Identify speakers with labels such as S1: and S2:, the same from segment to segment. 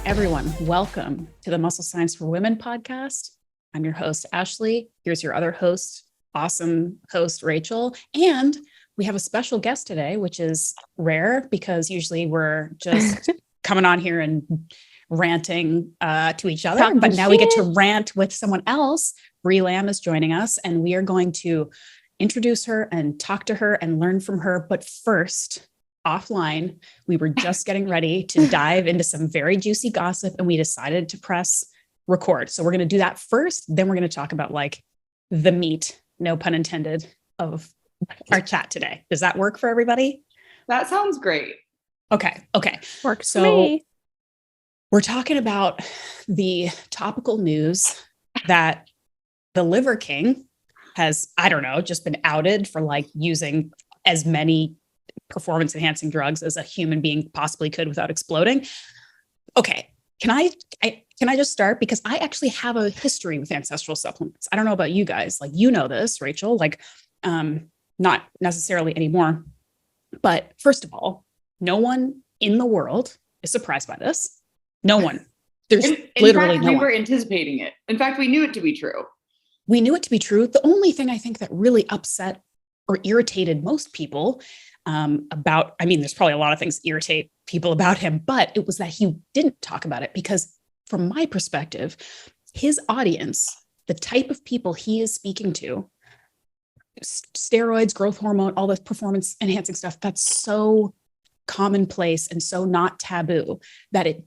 S1: Everyone, welcome to the Muscle Science for Women podcast. I'm your host, Ashleigh. Here's your other host, awesome host, Rachel. And we have a special guest today, which is rare because usually we're just coming on here and ranting to each other. But now we get to rant with someone else. Brie is joining us, and we are going to introduce her and talk to her and learn from her. But first, offline, we were just getting ready to dive into some very juicy gossip, and we decided to press record. So we're going to do that first. Then we're going to talk about like the meat, no pun intended, of our chat today. Does that work for everybody?
S2: That sounds great.
S1: Okay.
S3: Works for me.
S1: We're talking about the topical news that the Liver King has, I don't know, just been outed for like using as many performance enhancing drugs as a human being possibly could without exploding. Okay. Can I just start? Because I actually have a history with ancestral supplements. I don't know about you guys. Like, you know this, Rachel, like, not necessarily anymore. But first of all, no one in the world is surprised by this. No one. There's literally no one.
S2: We were anticipating it. In fact, we knew it to be true.
S1: We knew it to be true. The only thing I think that really upset or irritated most people there's probably a lot of things that irritate people about him, but it was that he didn't talk about it because from my perspective, his audience, the type of people he is speaking to, steroids, growth hormone, all this performance enhancing stuff, that's so commonplace and so not taboo that it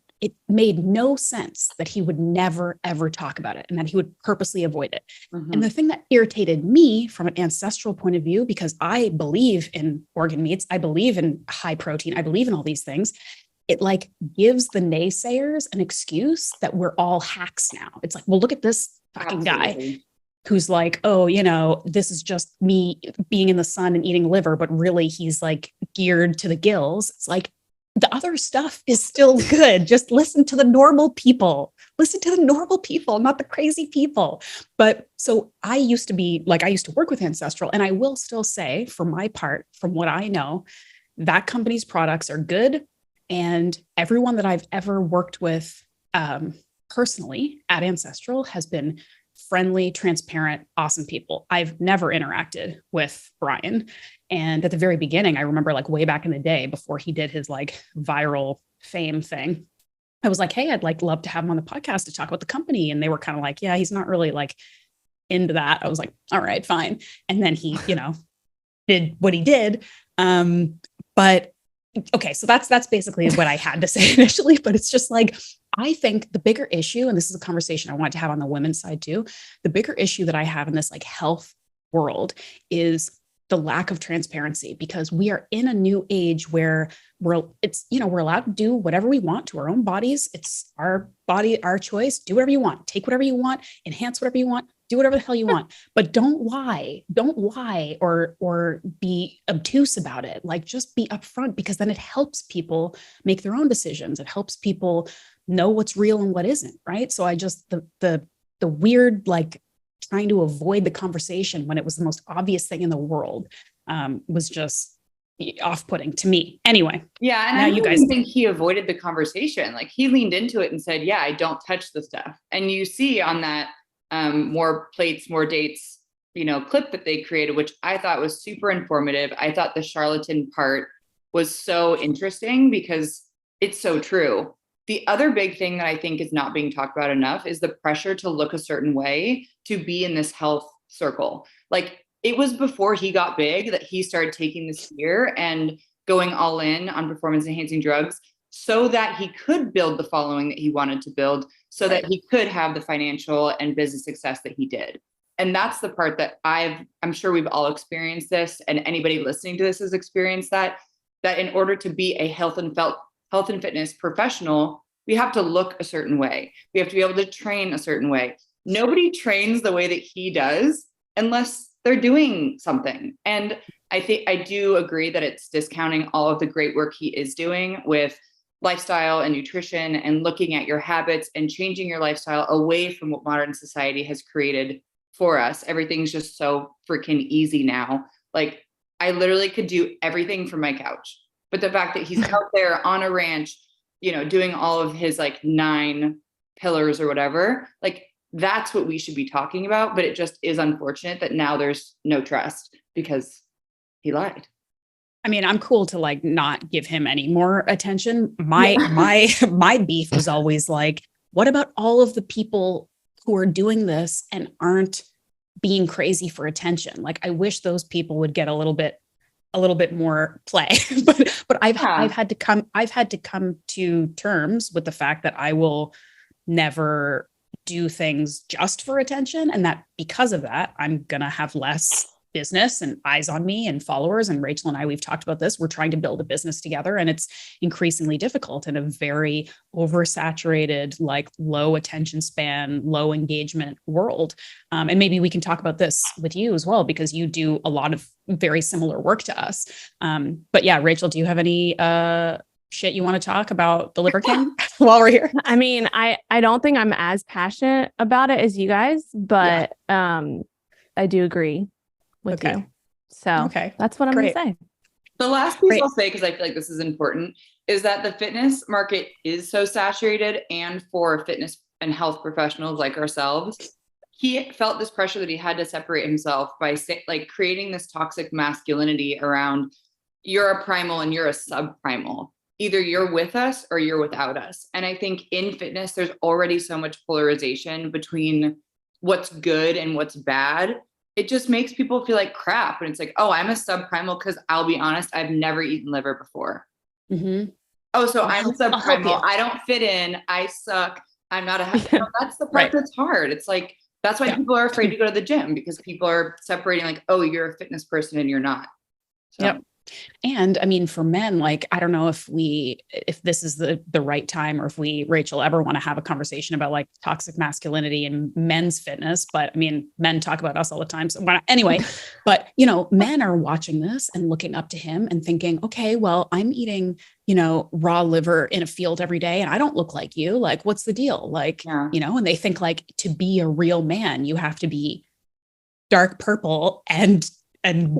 S1: made no sense that he would never, ever talk about it and that he would purposely avoid it. Mm-hmm. And the thing that irritated me from an ancestral point of view, because I believe in organ meats, I believe in high protein, I believe in all these things, it like gives the naysayers an excuse that we're all hacks now. It's like, well, look at this fucking guy who's like, oh, you know, this is just me being in the sun and eating liver, but really he's like geared to the gills. It's like, the other stuff is still good. Just listen to the normal people. Listen to the normal people, not the crazy people. But so I used to work with Ancestral, and I will still say, for my part, from what I know, that company's products are good. And everyone that I've ever worked with personally at Ancestral has been friendly, transparent, awesome people. I've never interacted with Brian. And at the very beginning, I remember like way back in the day before he did his like viral fame thing, I was like, hey, I'd like love to have him on the podcast to talk about the company. And they were kind of like, yeah, he's not really like into that. I was like, all right, fine. And then he, did what he did. But okay, so that's basically what I had to say initially, but it's just like, I think the bigger issue, and this is a conversation I want to have on the women's side too, the bigger issue that I have in this like health world is the lack of transparency, because we are in a new age where we're allowed to do whatever we want to our own bodies. It's our body, our choice. Do whatever you want, take whatever you want, enhance whatever you want, do whatever the hell you want, but don't lie or be obtuse about it. Like, just be upfront, because then it helps people make their own decisions. It helps people know what's real and what isn't. Right. So I just, the weird, like, trying to avoid the conversation when it was the most obvious thing in the world was just off-putting to me. Anyway.
S2: Yeah. And I don't think he avoided the conversation. Like, he leaned into it and said, yeah, I don't touch the stuff. And you see on that more plates, more dates, clip that they created, which I thought was super informative. I thought the charlatan part was so interesting because it's so true. The other big thing that I think is not being talked about enough is the pressure to look a certain way to be in this health circle. Like, it was before he got big that he started taking this fear and going all in on performance enhancing drugs so that he could build the following that he wanted to build, so that he could have the financial and business success that he did. And that's the part that I'm sure we've all experienced this, and anybody listening to this has experienced that in order to be a health and fitness professional, we have to look a certain way. We have to be able to train a certain way. Nobody trains the way that he does unless they're doing something. And I do agree that it's discounting all of the great work he is doing with lifestyle and nutrition and looking at your habits and changing your lifestyle away from what modern society has created for us. Everything's just so freaking easy now. Like I literally could do everything from my couch, but the fact that he's out there on a ranch, you know, doing all of his like 9 pillars or whatever, like that's what we should be talking about. But it just is unfortunate that now there's no trust because he lied.
S1: I mean, I'm cool to like not give him any more attention. My beef was always like, what about all of the people who are doing this and aren't being crazy for attention? Like, I wish those people would get a little bit more play. but I've had to come to terms with the fact that I will never do things just for attention, and that because of that, I'm gonna have less business and eyes on me and followers. And Rachel and I, we've talked about this. We're trying to build a business together, and it's increasingly difficult in a very oversaturated, like low attention span, low engagement world. And maybe we can talk about this with you as well, because you do a lot of very similar work to us. But yeah, Rachel, do you have any shit you want to talk about the Liver King while we're here?
S3: I mean, I don't think I'm as passionate about it as you guys, but I do agree with you. So that's what I'm going to say.
S2: The last piece I'll say, because I feel like this is important, is that the fitness market is so saturated, and for fitness and health professionals like ourselves, he felt this pressure that he had to separate himself by like creating this toxic masculinity around you're a primal and you're a subprimal. Either you're with us or you're without us. And I think in fitness, there's already so much polarization between what's good and what's bad. It just makes people feel like crap. And it's like, oh, I'm a subprimal because I'll be honest, I've never eaten liver before.
S1: Mm-hmm.
S2: Oh, so I'm a subprimal. I don't fit in. I suck. I'm not that's the part that's hard. It's like, that's why people are afraid to go to the gym, because people are separating like, oh, you're a fitness person and you're not. So.
S1: Yep. And I mean, for men, like, I don't know if this is the right time, or if Rachel, ever want to have a conversation about like toxic masculinity and men's fitness. But I mean, men talk about us all the time. So anyway, but you know, men are watching this and looking up to him and thinking, okay, well, I'm eating, you know, raw liver in a field every day and I don't look like you. Like, what's the deal? Like, you know, and they think like to be a real man, you have to be dark purple and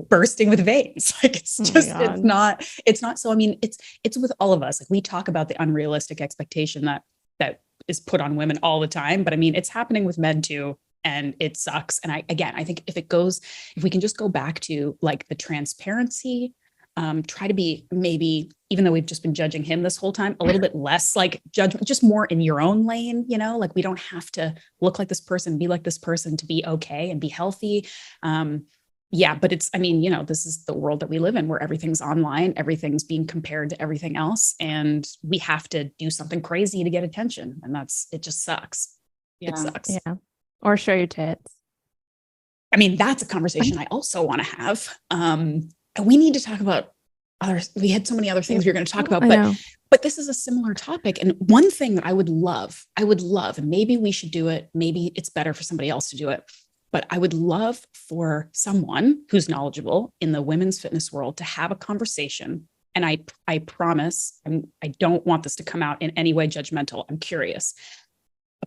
S1: bursting with veins. Like it's just, it's not. So, I mean, it's with all of us. Like we talk about the unrealistic expectation that is put on women all the time, but I mean, it's happening with men too. And it sucks. And I think if we can just go back to like the transparency, try to be maybe, even though we've just been judging him this whole time, a little bit less like judgment, just more in your own lane, you know, like we don't have to look like this person, be like this person to be okay and be healthy. Yeah, but it's, I mean, you know, this is the world that we live in where everything's online, everything's being compared to everything else. And we have to do something crazy to get attention. And it just sucks. Yeah. It sucks.
S3: Yeah. Or show your tits.
S1: I mean, that's a conversation I also want to have. And we need to talk about we had so many other things we were going to talk about, but this is a similar topic. And one thing that I would love, and maybe we should do it. Maybe it's better for somebody else to do it. But I would love for someone who's knowledgeable in the women's fitness world to have a conversation. And I promise, I don't want this to come out in any way judgmental. I'm curious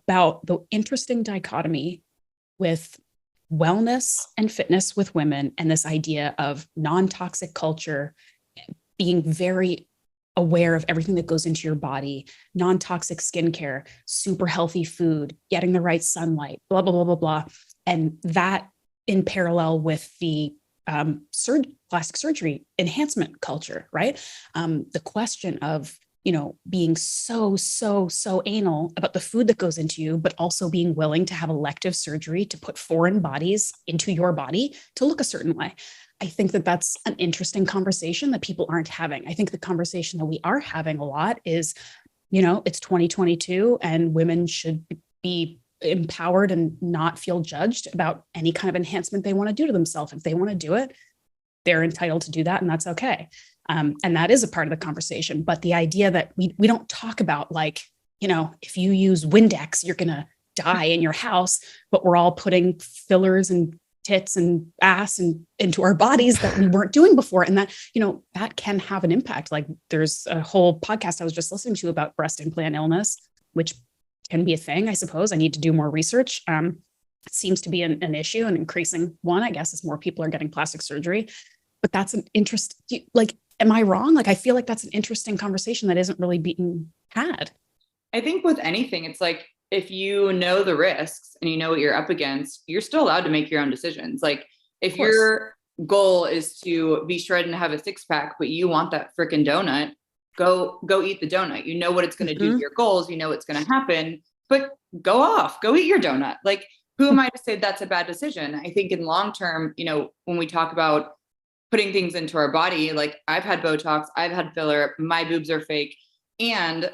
S1: about the interesting dichotomy with wellness and fitness with women, and this idea of non-toxic culture, being very aware of everything that goes into your body, non-toxic skincare, super healthy food, getting the right sunlight, blah, blah, blah, blah, blah. And that in parallel with the plastic surgery enhancement culture, right? The question of, you know, being so anal about the food that goes into you, but also being willing to have elective surgery to put foreign bodies into your body to look a certain way. I think that that's an interesting conversation that people aren't having. I think the conversation that we are having a lot is, you know, it's 2022 and women should be empowered and not feel judged about any kind of enhancement they want to do to themselves. If they want to do it, they're entitled to do that, and that's okay. And that is a part of the conversation. But the idea that we don't talk about, like, you know, if you use Windex, you're going to die in your house, but we're all putting fillers and tits and ass and into our bodies that we weren't doing before. And that, that can have an impact. Like there's a whole podcast I was just listening to about breast implant illness, which can be a thing, I suppose. I need to do more research. It seems to be an issue, an increasing one, I guess, as more people are getting plastic surgery. But that's an interest. Like, am I wrong? Like, I feel like that's an interesting conversation that isn't really being had.
S2: I think with anything, it's like, if you know the risks and you know what you're up against, you're still allowed to make your own decisions. Like if your goal is to be shredded and have a 6-pack, but you want that freaking donut, go eat the donut. You know what it's going to do to your goals. You know what's going to happen, but go eat your donut. Like, who am I to say that's a bad decision? I think in long term, when we talk about putting things into our body, like I've had Botox, I've had filler, my boobs are fake, and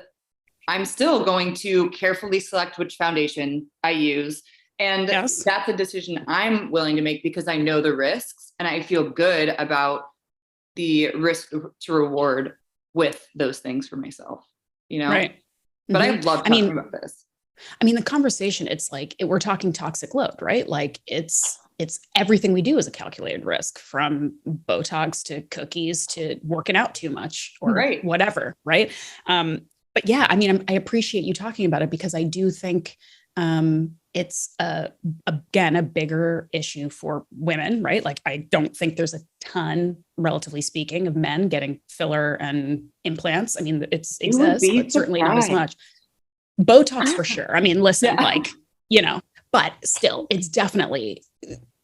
S2: I'm still going to carefully select which foundation I use. And that's a decision I'm willing to make because I know the risks and I feel good about the risk to reward with those things for myself,
S1: Right.
S2: But I love talking about this.
S1: I mean, the conversation, it's like, we're talking toxic load, right? Like it's everything we do is a calculated risk, from Botox to cookies to working out too much or whatever. Right. But yeah, I mean, I appreciate you talking about it because I do think it's again, a bigger issue for women, right? Like, I don't think there's a ton, relatively speaking, of men getting filler and implants. I mean, it exists, but certainly not as much. Botox for sure. I mean, listen, but still, it's definitely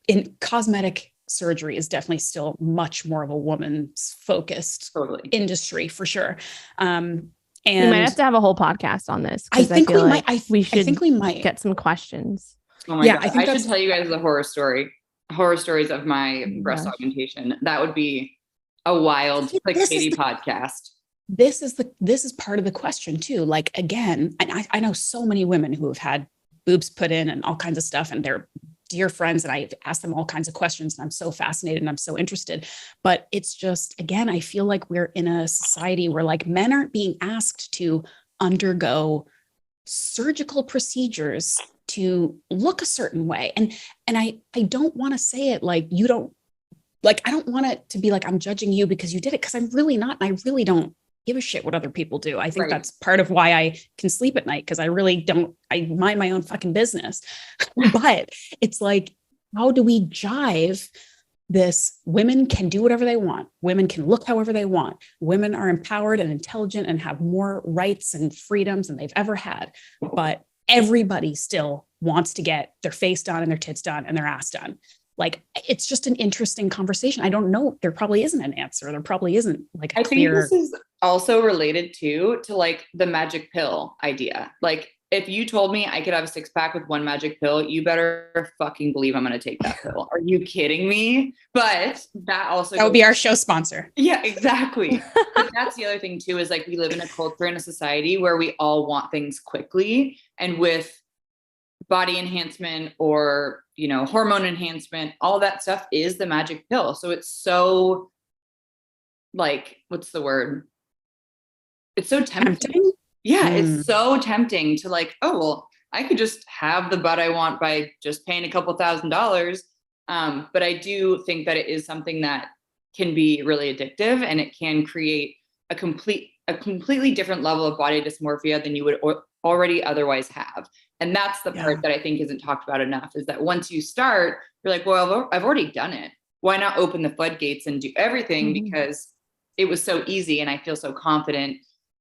S1: in cosmetic surgery is definitely still much more of a woman's focused industry for sure. And
S3: we might have to have a whole podcast on this.
S1: I think we might. I
S3: think we might get some questions.
S2: Oh my God. I should tell you guys the horror stories of my breast augmentation. That would be a wild, Katie podcast.
S1: This is part of the question too. Like, again, and I know so many women who have had boobs put in and all kinds of stuff, and they're dear friends, and I've asked them all kinds of questions, and I'm so fascinated and I'm so interested. But it's just, again, I feel like we're in a society where like men aren't being asked to undergo surgical procedures to look a certain way. And I don't want to say it like you don't, like, I don't want it to be like I'm judging you because you did it, because I'm really not. And I really don't give a shit what other people do. I think that's part of why I can sleep at night, because I really don't, I mind my own fucking business. But it's like, how do we jive this? Women can do whatever they want. Women can look however they want. Women are empowered and intelligent and have more rights and freedoms than they've ever had. But everybody still wants to get their face done and their tits done and their ass done. Like, it's just an interesting conversation. I don't know. There probably isn't an answer. There probably isn't like a clear.
S2: I think this is also related to like the magic pill idea. Like, if you told me I could have a 6-pack with one magic pill, you better fucking believe I'm going to take that pill. Are you kidding me? But that would
S1: be our show sponsor.
S2: Yeah, exactly. But that's the other thing too, is like, we live in a culture and a society where we all want things quickly, and with body enhancement or, hormone enhancement, all that stuff is the magic pill. So it's so, like, what's the word? It's so tempting. Yeah. It's so tempting to like, oh, well, I could just have the butt I want by just paying a couple $1,000s. But I do think that it is something that can be really addictive, and it can create a completely different level of body dysmorphia than you would already otherwise have. And that's the part that I think isn't talked about enough, is that once you start, you're like, well, I've already done it. Why not open the floodgates and do everything? Because it was so easy and I feel so confident,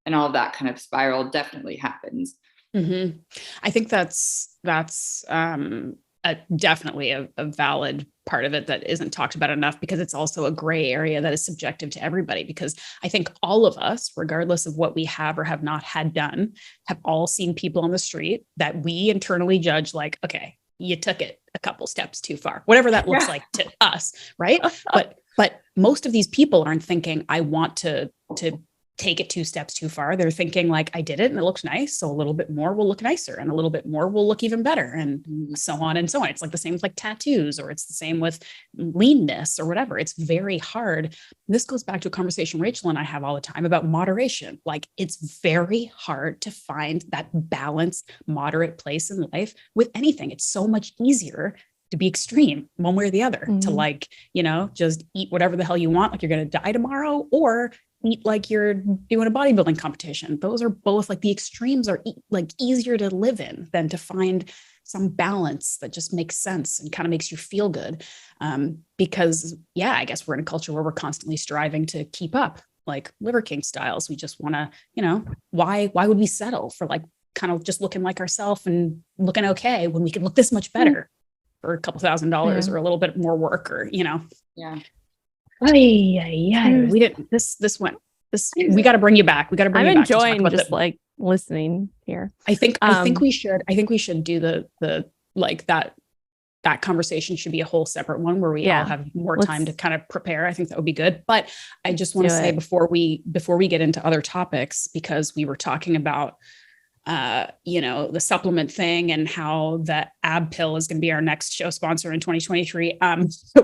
S2: and all of that kind of spiral definitely happens.
S1: I think that's definitely a valid part of it that isn't talked about enough, because it's also a gray area that is subjective to everybody. Because I think all of us, regardless of what we have or have not had done, have all seen people on the street that we internally judge like, okay, you took it a couple steps too far, whatever that looks like to us. Right. But most of these people aren't thinking, I want to take it 2 steps too far. They're thinking like, I did it and it looks nice, so a little bit more will look nicer, and a little bit more will look even better, and so on and so on. It's like the same with like tattoos, or it's the same with leanness or whatever. It's very hard. This goes back to a conversation Rachel and I have all the time about moderation. Like, it's very hard to find that balanced, moderate place in life with anything. It's so much easier to be extreme one way or the other, to like, just eat whatever the hell you want, like you're going to die tomorrow, or eat like you're doing a bodybuilding competition. Those are both like the extremes are like easier to live in than to find some balance that just makes sense and kind of makes you feel good. Because I guess we're in a culture where we're constantly striving to keep up, like Liver King styles. We just want to, why would we settle for like kind of just looking like ourselves and looking okay when we can look this much better for a couple $1,000s or a little bit more work, or,
S2: Yeah.
S1: We didn't, we got to bring you back. We got to bring you back.
S3: I'm enjoying just like listening here.
S1: I think we should do the like that conversation should be a whole separate one where we all have more time to kind of prepare. I think that would be good. But I just want to say before we get into other topics, because we were talking about the supplement thing and how the ab pill is going to be our next show sponsor in 2023.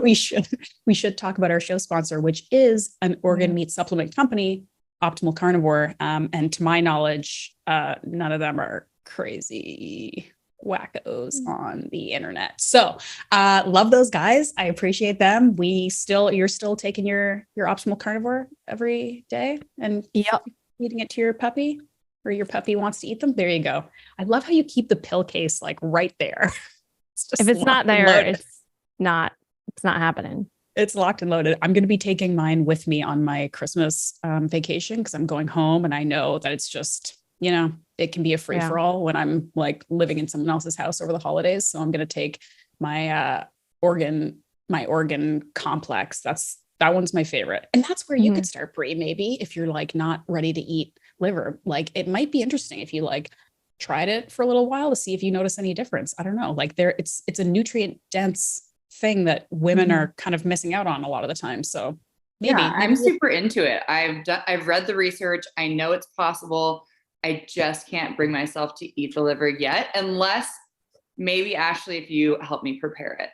S1: We should talk about our show sponsor, which is an organ meat supplement company, Optimal Carnivore. And to my knowledge, none of them are crazy wackos on the internet. So love those guys. I appreciate them. You're still taking your Optimal Carnivore every day and eating it to your puppy, or your puppy wants to eat them. There you go. I love how you keep the pill case like right there.
S3: If it's not there, it's not happening.
S1: It's locked and loaded. I'm going to be taking mine with me on my Christmas vacation, because I'm going home, and I know that it's just, it can be a free for all when I'm like living in someone else's house over the holidays. So I'm going to take my organ complex. That one's my favorite. And that's where you could start, Brie, maybe if you're like not ready to eat liver. Like it might be interesting if you like tried it for a little while to see if you notice any difference. I don't know. Like it's a nutrient dense thing that women are kind of missing out on a lot of the time. So maybe
S2: I'm super into it. I've read the research. I know it's possible. I just can't bring myself to eat the liver yet, unless maybe Ashleigh, if you help me prepare it.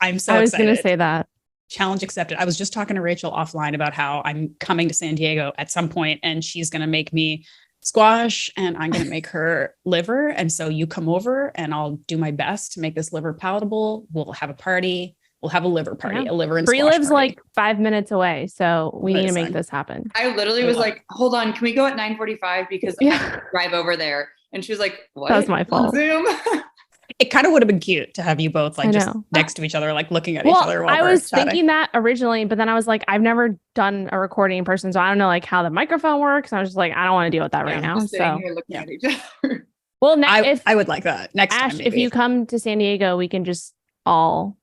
S1: I'm so excited. I was
S3: going to say that.
S1: Challenge accepted. I was just talking to Rachel offline about how I'm coming to San Diego at some point, and she's going to make me squash and I'm going to make her liver. And so you come over and I'll do my best to make this liver palatable. We'll have a party. We'll have a liver party, a liver and
S3: Brie
S1: squash
S3: lives
S1: party.
S3: Like 5 minutes away. So we need to make this happen.
S2: I literally was like, hold on, can we go at 9:45? Because I can drive over there. And she was like, what?
S3: That was my fault.
S2: Zoom.
S1: It kind of would have been cute to have you both like just next to each other, like looking at each other. While
S3: I was thinking that originally, but then I was like, I've never done a recording in person, so I don't know like how the microphone works. I was just like, I don't want to deal with that right now. So
S2: looking at each other.
S1: Well, I would like that next time.
S3: If you come to San Diego, we can just all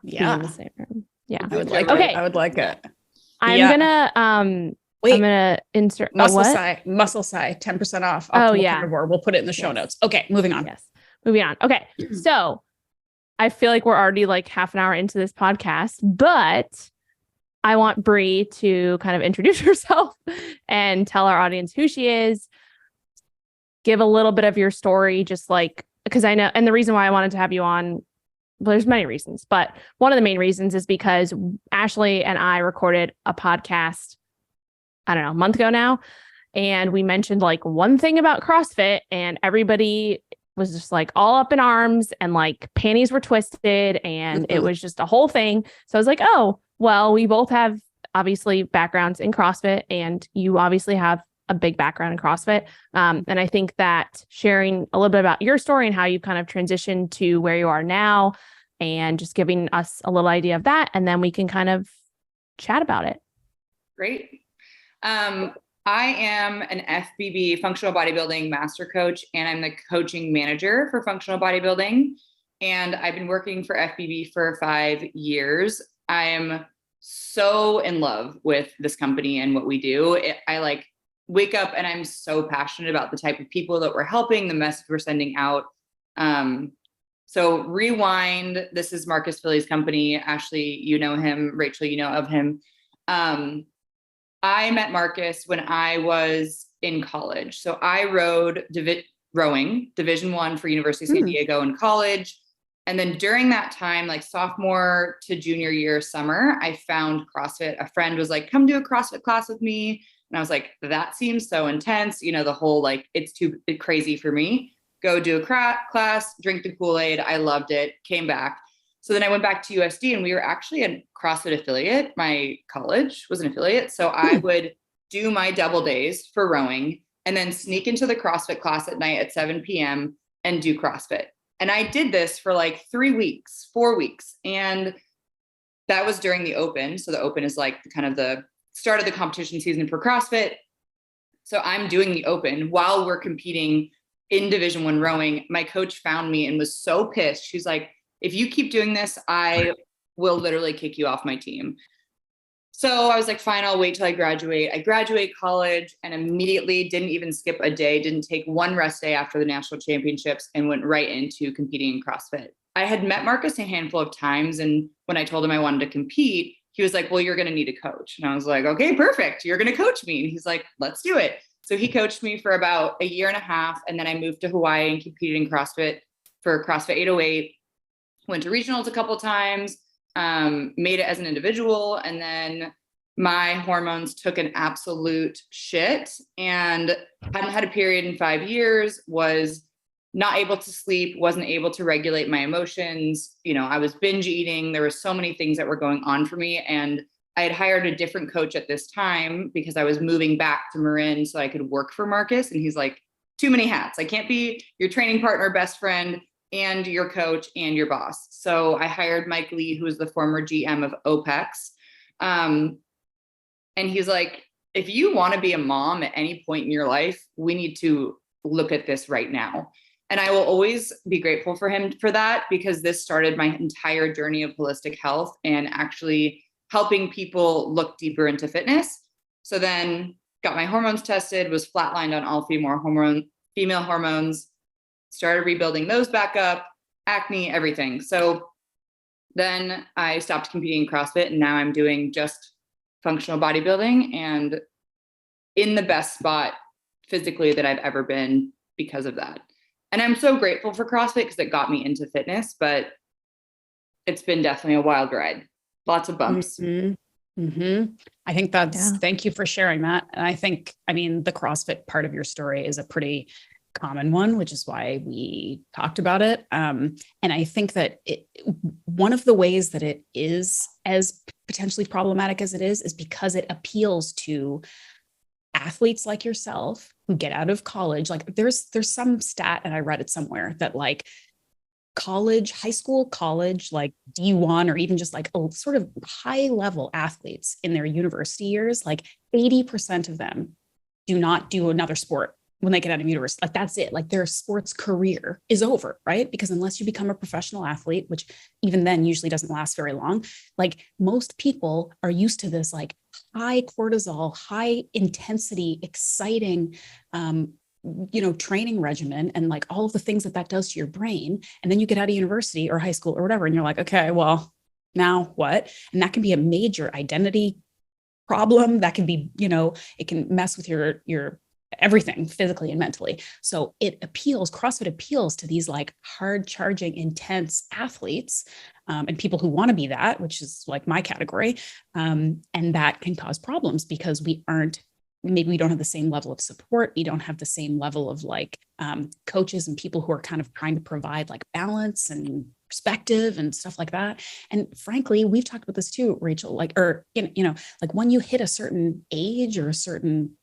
S1: be in
S3: the same room. Yeah,
S1: I would like it. I would like it.
S3: I'm gonna
S1: wait.
S3: I'm gonna insert
S1: muscle side 10% off. Optimal Carnivore. We'll put it in the show notes. Okay, moving on.
S3: Yes. Moving on. Okay. So I feel like we're already like half an hour into this podcast, but I want Brie to kind of introduce herself and tell our audience who she is. Give a little bit of your story, just like, because I know, and the reason why I wanted to have you on, well, there's many reasons, but one of the main reasons is because Ashleigh and I recorded a podcast, I don't know, a month ago now. And we mentioned like one thing about CrossFit, and everybody was just like all up in arms, and like panties were twisted, and it was just a whole thing. So I was like, oh, well, we both have obviously backgrounds in CrossFit, and you obviously have a big background in CrossFit. And I think that sharing a little bit about your story and how you kind of transitioned to where you are now, and just giving us a little idea of that, and then we can kind of chat about it.
S2: Great. I am an FBB, functional bodybuilding master coach, and I'm the coaching manager for functional bodybuilding. And I've been working for FBB for 5 years. I am so in love with this company and what we do. I like wake up and I'm so passionate about the type of people that we're helping, the message we're sending out. So rewind, this is Marcus Philly's company. Ashleigh, you know him. Rachel, you know of him. I met Marcus when I was in college. So I rode rowing Division I for University of San Diego in college. And then during that time, like sophomore to junior year summer, I found CrossFit. A friend was like, come do a CrossFit class with me. And I was like, that seems so intense. You know, the whole, like, it's too crazy for me. Go do a class, drink the Kool-Aid. I loved it. Came back. So then I went back to USD, and we were actually a CrossFit affiliate. My college was an affiliate. So I would do my double days for rowing and then sneak into the CrossFit class at night at 7 p.m. and do CrossFit. And I did this for like 3 weeks, 4 weeks. And that was during the Open. So the Open is like kind of the start of the competition season for CrossFit. So I'm doing the Open while we're competing in Division I rowing. My coach found me and was so pissed. She's like, if you keep doing this, I will literally kick you off my team. So I was like, fine, I'll wait till I graduate. I graduate college and immediately didn't even skip a day, didn't take one rest day after the national championships, and went right into competing in CrossFit. I had met Marcus a handful of times. And when I told him I wanted to compete, he was like, well, you're going to need a coach. And I was like, okay, perfect. You're going to coach me. And he's like, let's do it. So he coached me for about a year and a half. And then I moved to Hawaii and competed in CrossFit for CrossFit 808, went to regionals a couple of times, made it as an individual. And then my hormones took an absolute shit and hadn't had a period in 5 years, was not able to sleep, wasn't able to regulate my emotions. You know, I was binge eating. There were so many things that were going on for me. And I had hired a different coach at this time because I was moving back to Marin so I could work for Marcus. And he's like, too many hats. I can't be your training partner, best friend, and your coach and your boss. So I hired Mike Lee, who was the former GM of OPEX. And he's like, if you want to be a mom at any point in your life, we need to look at this right now. And I will always be grateful for him for that, because this started my entire journey of holistic health and actually helping people look deeper into fitness. So then got my hormones tested, was flatlined on all female hormones, started rebuilding those back up, acne, everything. So then I stopped competing in CrossFit, and now I'm doing just functional bodybuilding and in the best spot physically that I've ever been because of that. And I'm so grateful for CrossFit because it got me into fitness, but it's been definitely a wild ride. Lots of bumps.
S1: Mm-hmm. Mm-hmm. I think thank you for sharing that. And I think, I mean, the CrossFit part of your story is a pretty common one, which is why we talked about it. And I think that one of the ways that it is as potentially problematic as it is because it appeals to athletes like yourself who get out of college. Like there's some stat, and I read it somewhere, that like high school, college, like D1, or even just like a sort of high level athletes in their university years, like 80% of them do not do another sport when they get out of university. Like that's it. Like their sports career is over, right? Because unless you become a professional athlete, which even then usually doesn't last very long, like most people are used to this like high cortisol, high intensity, exciting, training regimen, and like all of the things that does to your brain. And then you get out of university or high school or whatever, and you're like, okay, well, now what? And that can be a major identity problem. That can be, it can mess with your everything physically and mentally. So CrossFit appeals to these like hard charging, intense athletes, and people who want to be that, which is like my category. And that can cause problems because maybe we don't have the same level of support. We don't have the same level of like coaches and people who are kind of trying to provide like balance and perspective and stuff like that. And frankly, we've talked about this too, Rachel, like when you hit a certain age or a certain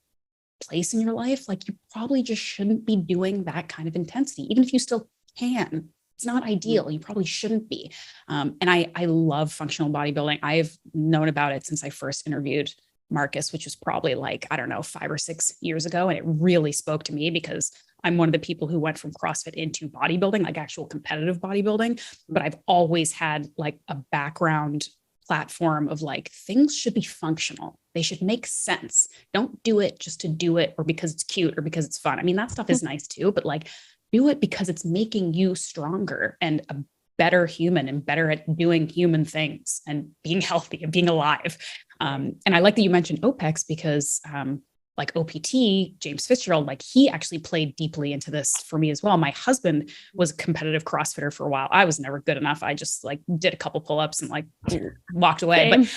S1: place in your life, like you probably just shouldn't be doing that kind of intensity, even if you still can. It's not ideal. You probably shouldn't be. And I love functional bodybuilding. I've known about it since I first interviewed Marcus, which was probably like, I don't know, 5 or 6 years ago. And it really spoke to me because I'm one of the people who went from CrossFit into bodybuilding, like actual competitive bodybuilding. But I've always had like a background platform of like, things should be functional. They should make sense. Don't do it just to do it or because it's cute or because it's fun. I mean, that stuff is nice too, but like do it because it's making you stronger and a better human and better at doing human things and being healthy and being alive. And I like that you mentioned OPEX because like OPT, James Fitzgerald, like he actually played deeply into this for me as well. My husband was a competitive CrossFitter for a while. I was never good enough. I just like did a couple pull-ups and like walked away.
S3: Same.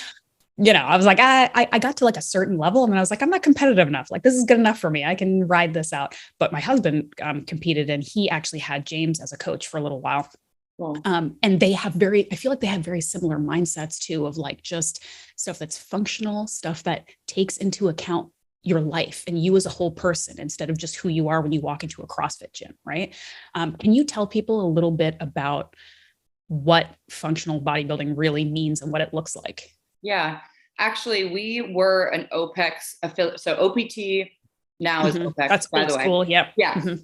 S1: But I was like, I got to like a certain level and then I was like, I'm not competitive enough. Like, this is good enough for me. I can ride this out. But my husband competed and he actually had James as a coach for a little while.
S2: Cool.
S1: And I feel like they have very similar mindsets too, of like just stuff that's functional, stuff that takes into account your life and you as a whole person instead of just who you are when you walk into a CrossFit gym, right? Can you tell people a little bit about what functional bodybuilding really means and what it looks like?
S2: Yeah, actually, we were an OPEX affiliate. So OPT now is OPEX,
S1: That's
S2: by
S1: old
S2: the way.
S1: school. Yep.
S2: Yeah.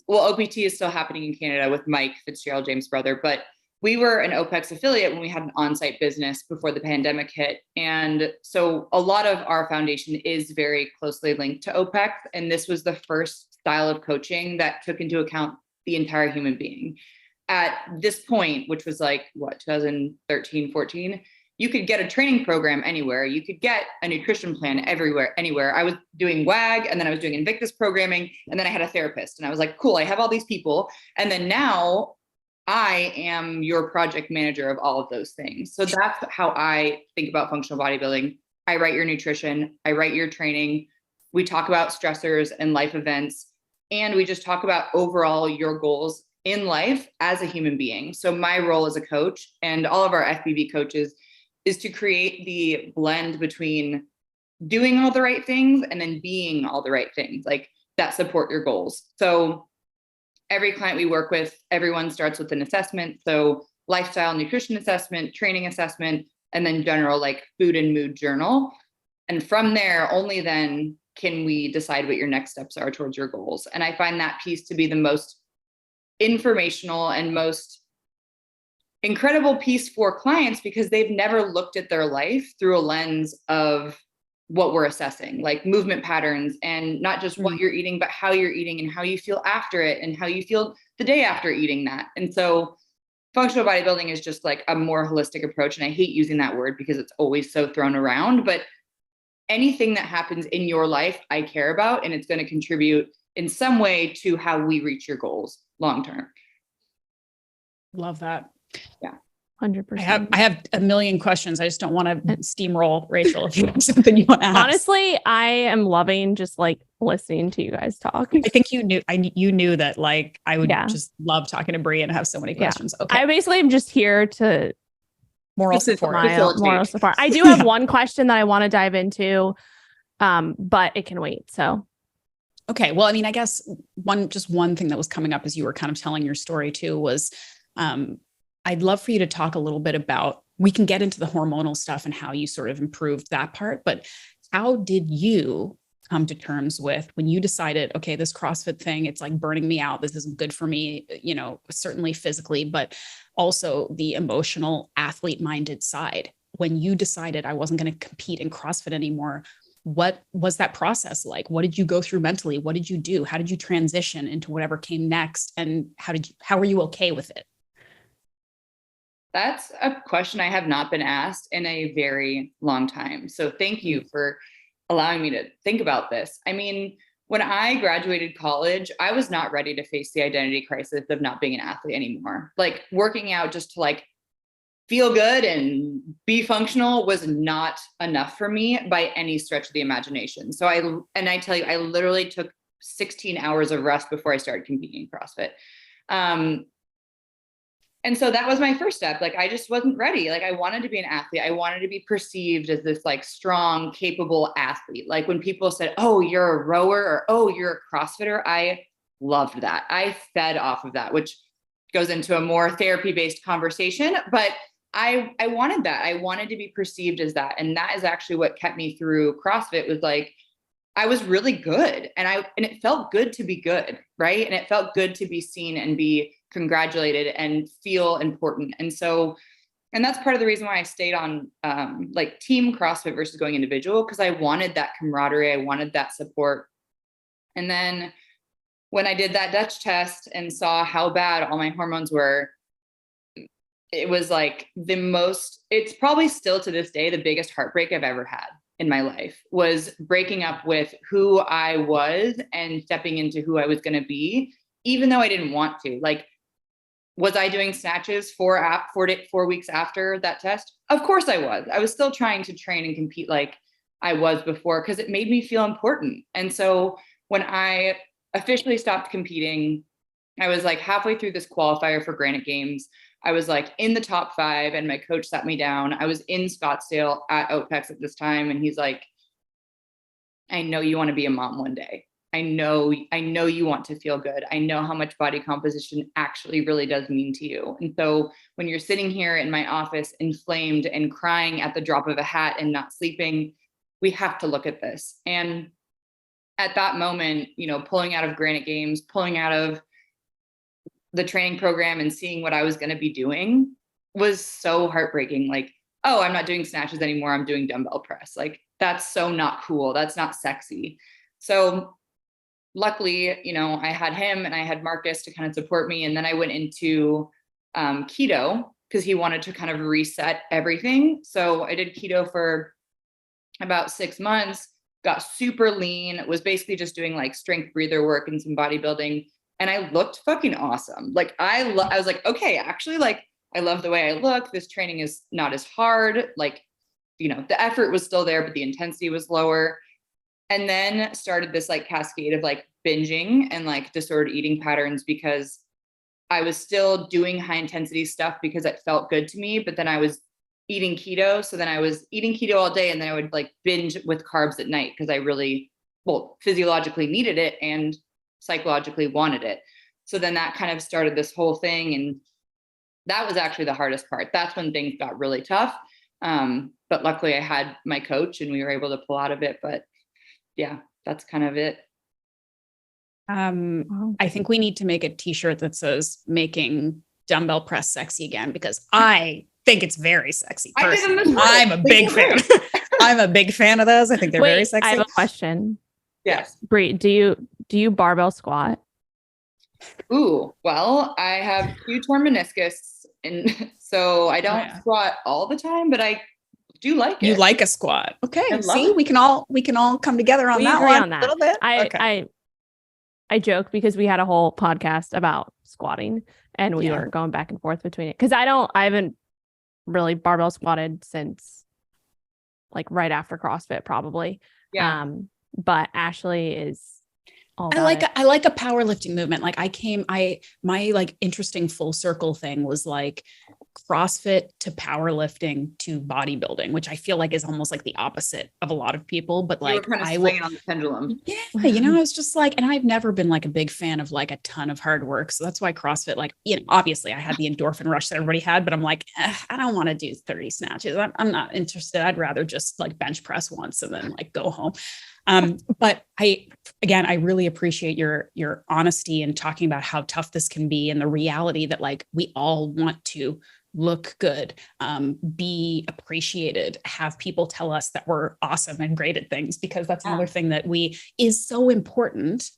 S2: Well, OPT is still happening in Canada with Mike Fitzgerald, James' brother, but we were an OPEX affiliate when we had an on-site business before the pandemic hit. And so a lot of our foundation is very closely linked to OPEX. And this was the first style of coaching that took into account the entire human being. At this point, which was like, 2013, 14, you could get a training program anywhere. You could get a nutrition plan anywhere. I was doing WAG, and then I was doing Invictus programming, and then I had a therapist. And I was like, cool, I have all these people. And then now I am your project manager of all of those things. So that's how I think about functional bodybuilding. I write your nutrition, I write your training. We talk about stressors and life events, and we just talk about overall your goals in life as a human being. So my role as a coach and all of our FBB coaches is to create the blend between doing all the right things and then being all the right things, like that support your goals. So every client we work with, everyone starts with an assessment. So lifestyle nutrition assessment, training assessment, and then general like food and mood journal. And from there, only then can we decide what your next steps are towards your goals. And I find that piece to be the most informational and most incredible piece for clients, because they've never looked at their life through a lens of what we're assessing, like movement patterns, and not just what you're eating, but how you're eating and how you feel after it and how you feel the day after eating that. And so functional bodybuilding is just like a more holistic approach. And I hate using that word because it's always so thrown around, but anything that happens in your life, I care about, and it's going to contribute in some way to how we reach your goals long-term.
S1: Love that.
S2: Yeah.
S3: 100%.
S1: I have a million questions. I just don't want to steamroll, Rachel, if you have something you want to ask.
S3: Honestly, I am loving just like listening to you guys talk.
S1: I think you knew that like I would just love talking to Brie and have so many questions. Okay.
S3: I basically am just here to
S1: moral support.
S3: Moral support. I do have one question that I want to dive into, but it can wait. So
S1: okay. Well, I mean, I guess one thing that was coming up as you were kind of telling your story too was I'd love for you to talk a little bit about, we can get into the hormonal stuff and how you sort of improved that part, but how did you come to terms with when you decided, okay, this CrossFit thing, it's like burning me out. This isn't good for me, you know, certainly physically, but also the emotional athlete minded side. When you decided I wasn't going to compete in CrossFit anymore, what was that process like? What did you go through mentally? What did you do? How did you transition into whatever came next? And how were you okay with it?
S2: That's a question I have not been asked in a very long time. So thank you for allowing me to think about this. I mean, when I graduated college, I was not ready to face the identity crisis of not being an athlete anymore. Like working out just to like feel good and be functional was not enough for me by any stretch of the imagination. So I tell you, I literally took 16 hours of rest before I started competing in CrossFit. And so that was my first step. Like, I just wasn't ready. Like, I wanted to be an athlete. I wanted to be perceived as this like strong, capable athlete. Like when people said, oh, you're a rower, or, oh, you're a CrossFitter. I loved that. I fed off of that, which goes into a more therapy-based conversation. But I wanted that. I wanted to be perceived as that. And that is actually what kept me through CrossFit, was like, I was really good. And it felt good to be good. Right. And it felt good to be seen and be congratulated and feel important. And that's part of the reason why I stayed on like team CrossFit versus going individual, because I wanted that camaraderie. I wanted that support. And then when I did that Dutch test and saw how bad all my hormones were, it was like it's probably still to this day, the biggest heartbreak I've ever had in my life, was breaking up with who I was and stepping into who I was going to be, even though I didn't want to. Like, was I doing snatches 4 weeks after that test? Of course I was. I was still trying to train and compete like I was before, because it made me feel important. And so when I officially stopped competing, I was like halfway through this qualifier for Granite Games. I was like in the top 5 and my coach sat me down. I was in Scottsdale at OPEX at this time. And he's like, I know you want to be a mom one day. I know you want to feel good. I know how much body composition actually really does mean to you. And so when you're sitting here in my office inflamed and crying at the drop of a hat and not sleeping, we have to look at this. And at that moment, you know, pulling out of Granite Games, pulling out of the training program and seeing what I was going to be doing was so heartbreaking. Like, oh, I'm not doing snatches anymore. I'm doing dumbbell press. Like, that's so not cool. That's not sexy. So luckily, you know, I had him and I had Marcus to kind of support me. And then I went into keto because he wanted to kind of reset everything. So I did keto for about 6 months, got super lean, was basically just doing like strength breather work and some bodybuilding. And I looked fucking awesome. Like I was like, okay, actually, like I love the way I look. This training is not as hard. Like, you know, the effort was still there, but the intensity was lower. And then started this like cascade of like binging and like disordered eating patterns because I was still doing high intensity stuff because it felt good to me. But then I was eating keto. So then I was eating keto all day and then I would like binge with carbs at night because I really, well, physiologically needed it and psychologically wanted it. So then that kind of started this whole thing. And that was actually the hardest part. That's when things got really tough. But luckily I had my coach and we were able to pull out of it. But yeah, that's kind of it.
S1: I think we need to make a t-shirt that says making dumbbell press sexy again, because I think it's very sexy. I'm a big fan. I'm a big fan of those. I think they're very sexy.
S3: I have a question.
S2: Yes.
S3: Brie, do you barbell squat?
S2: Ooh, well, I have 2 torn meniscus, and so I don't squat all the time, but I do like it.
S1: You like a squat. Okay. See, we can all come together on that one a little bit.
S3: I joke because we had a whole podcast about squatting and we were going back and forth between it. Cause I haven't really barbell squatted since like right after CrossFit probably.
S2: Yeah.
S3: But Ashleigh is all
S1: I like a powerlifting movement. Like my like interesting full circle thing was like CrossFit to powerlifting to bodybuilding, which I feel like is almost like the opposite of a lot of people. But like
S2: I was on the pendulum.
S1: Yeah, you know, I was just like, and I've never been like a big fan of like a ton of hard work. So that's why CrossFit, like, you know, obviously I had the endorphin rush that everybody had, but I'm like, I don't want to do 30 snatches. I'm not interested. I'd rather just like bench press once and then like go home. But I really appreciate your honesty in talking about how tough this can be and the reality that like we all want to look good, be appreciated, have people tell us that we're awesome and great at things, because that's another thing that is so important.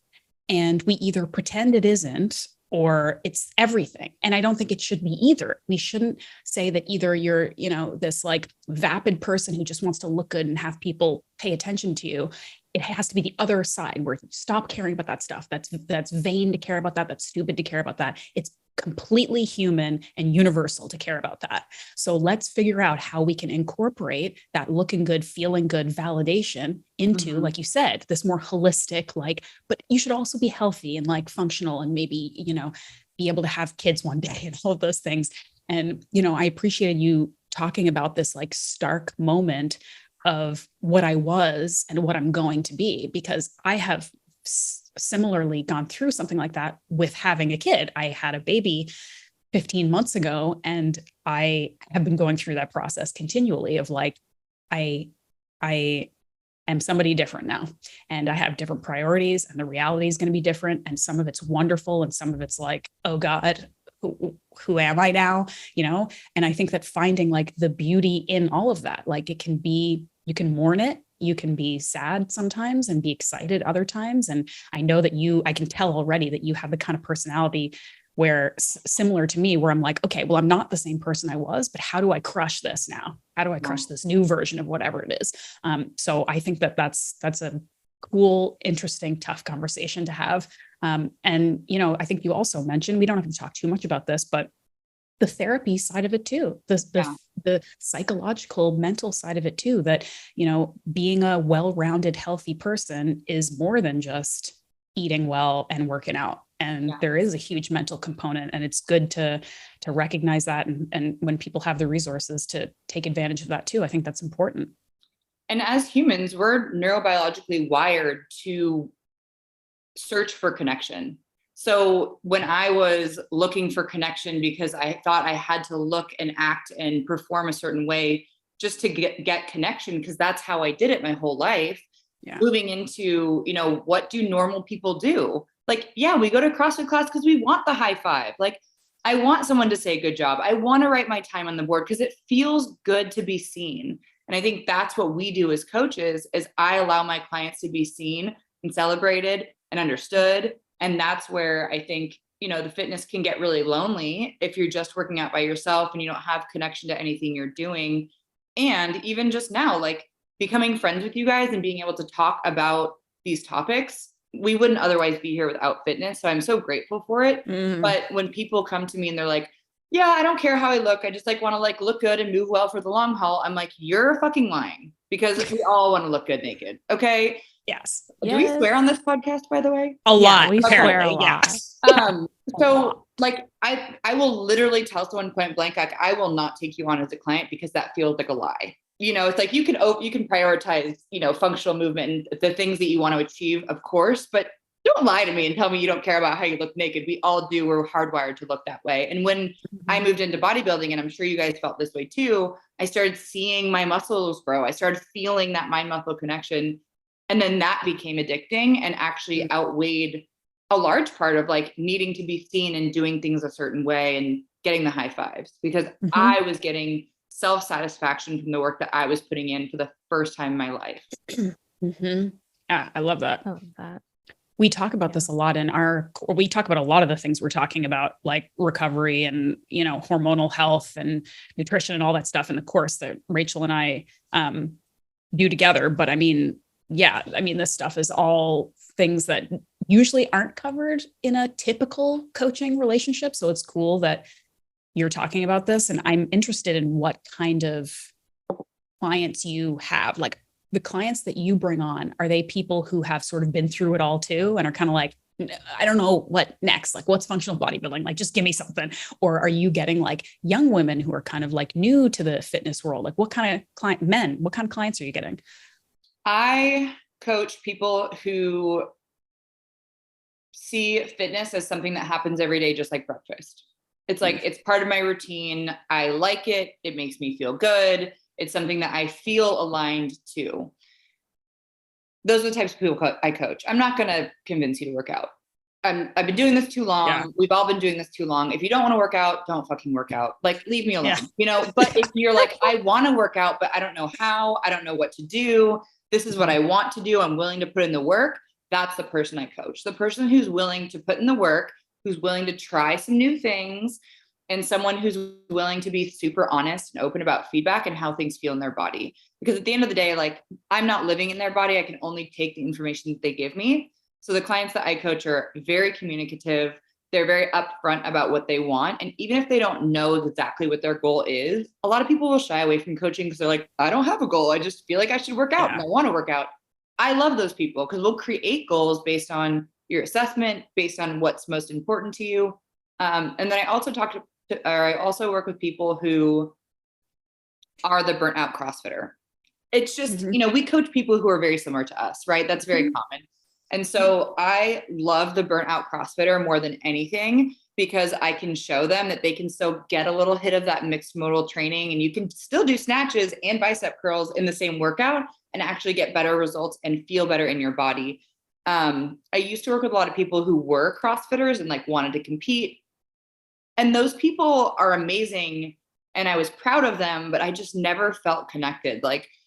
S1: And we either pretend it isn't or it's everything. And I don't think it should be either. We shouldn't say that either you're, you know, this like vapid person who just wants to look good and have people pay attention to you. It has to be the other side where you stop caring about that stuff. That's vain to care about that. That's stupid to care about that. It's completely human and universal to care about that. So let's figure out how we can incorporate that looking good, feeling good validation into, like you said, this more holistic, like, but you should also be healthy and like functional and maybe, you know, be able to have kids one day and all of those things. And, you know, I appreciated you talking about this like stark moment of what I was and what I'm going to be, because I have similarly gone through something like that with having a kid. I had a baby 15 months ago, and I have been going through that process continually of like, I am somebody different now, and I have different priorities, and the reality is going to be different. And some of it's wonderful, and some of it's like, oh God, who am I now? You know? And I think that finding like the beauty in all of that, like it can be, you can mourn it, you can be sad sometimes and be excited other times. And I know that I can tell already that you have the kind of personality where similar to me, where I'm like, okay, well, I'm not the same person I was, but how do I crush this now? How do I crush this new version of whatever it is? So I think that that's a cool, interesting, tough conversation to have. And, you know, I think you also mentioned, we don't have to talk too much about this, but the therapy side of it too, the psychological, mental side of it too, that, you know, being a well-rounded, healthy person is more than just eating well and working out And
S2: Yeah.
S1: there is a huge mental component, and it's good to recognize that. And when people have the resources to take advantage of that too, I think that's important.
S2: And as humans, we're neurobiologically wired to search for connection. So when I was looking for connection because I thought I had to look and act and perform a certain way just to get connection, because that's how I did it my whole life.
S1: Yeah.
S2: Moving into, what do normal people do? Like, yeah, we go to CrossFit class because we want the high five. Like, I want someone to say good job. I want to write my time on the board because it feels good to be seen. And I think that's what we do as coaches is I allow my clients to be seen and celebrated and understood. And that's where I think, the fitness can get really lonely if you're just working out by yourself and you don't have connection to anything you're doing. And even just now, like becoming friends with you guys and being able to talk about these topics, we wouldn't otherwise be here without fitness. So I'm so grateful for it. But when people come to me and they're like, yeah, I don't care how I look, I just want to look good and move well for the long haul, I'm like, you're fucking lying, because we all want to look good naked. Okay.
S1: Yes.
S2: Do we swear on this podcast, by the way?
S1: A lot.
S3: We swear a lot.
S1: Yes.
S2: So I will literally tell someone point blank, like, I will not take you on as a client because that feels like a lie. It's like you can prioritize, functional movement and the things that you want to achieve, of course, but don't lie to me and tell me you don't care about how you look naked. We all do. We're hardwired to look that way. And when I moved into bodybuilding, and I'm sure you guys felt this way too, I started seeing my muscles grow. I started feeling that mind muscle connection. And then that became addicting and actually outweighed a large part of needing to be seen and doing things a certain way and getting the high fives, because I was getting self-satisfaction from the work that I was putting in for the first time in my life.
S1: Yeah, I love that.
S3: I love that.
S1: We talk about this a lot we talk about a lot of the things we're talking about, like recovery and, hormonal health and nutrition and all that stuff in the course that Rachel and I do together. But this stuff is all things that usually aren't covered in a typical coaching relationship. So it's cool that you're talking about this. And I'm interested in what kind of clients you have. Like, the clients that you bring on, are they people who have sort of been through it all too and are kind of like, I don't know what next, like what's functional bodybuilding? Like, just give me something. Or are you getting young women who are kind of new to the fitness world? Like, what kind of what kind of clients are you getting?
S2: I coach people who see fitness as something that happens every day, just like breakfast. It's it's part of my routine. I like it. It makes me feel good. It's something that I feel aligned to. Those are the types of people I coach. I'm not going to convince you to work out. I've been doing this too long. Yeah. We've all been doing this too long. If you don't want to work out, don't fucking work out. Leave me alone, but if you're I want to work out, but I don't know how, I don't know what to do. This is what I want to do. I'm willing to put in the work. That's the person I coach. The person who's willing to put in the work, who's willing to try some new things, and someone who's willing to be super honest and open about feedback and how things feel in their body. Because at the end of the day, I'm not living in their body. I can only take the information that they give me. So the clients that I coach are very communicative. They're very upfront about what they want. And even if they don't know exactly what their goal is, a lot of people will shy away from coaching because they're like, I don't have a goal. I just feel like I should work out and I want to work out. I love those people because we'll create goals based on your assessment, based on what's most important to you. And then I also work with people who are the burnt out CrossFitter. It's just, we coach people who are very similar to us, right? That's very common. And so I love the burnt out CrossFitter more than anything because I can show them that they can still get a little hit of that mixed modal training, and you can still do snatches and bicep curls in the same workout and actually get better results and feel better in your body. I used to work with a lot of people who were CrossFitters and wanted to compete. And those people are amazing. And I was proud of them, but I just never felt connected.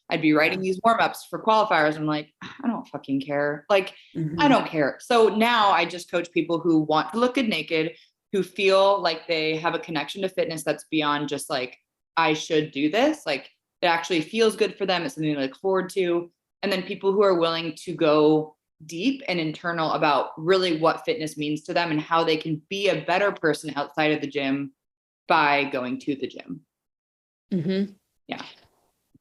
S2: I'd be writing these warm-ups for qualifiers. I'm like, I don't fucking care. I don't care. So now I just coach people who want to look good naked, who feel like they have a connection to fitness that's beyond just I should do this. It actually feels good for them. It's something to look forward to. And then people who are willing to go deep and internal about really what fitness means to them and how they can be a better person outside of the gym by going to the gym.
S1: Mm-hmm.
S2: Yeah.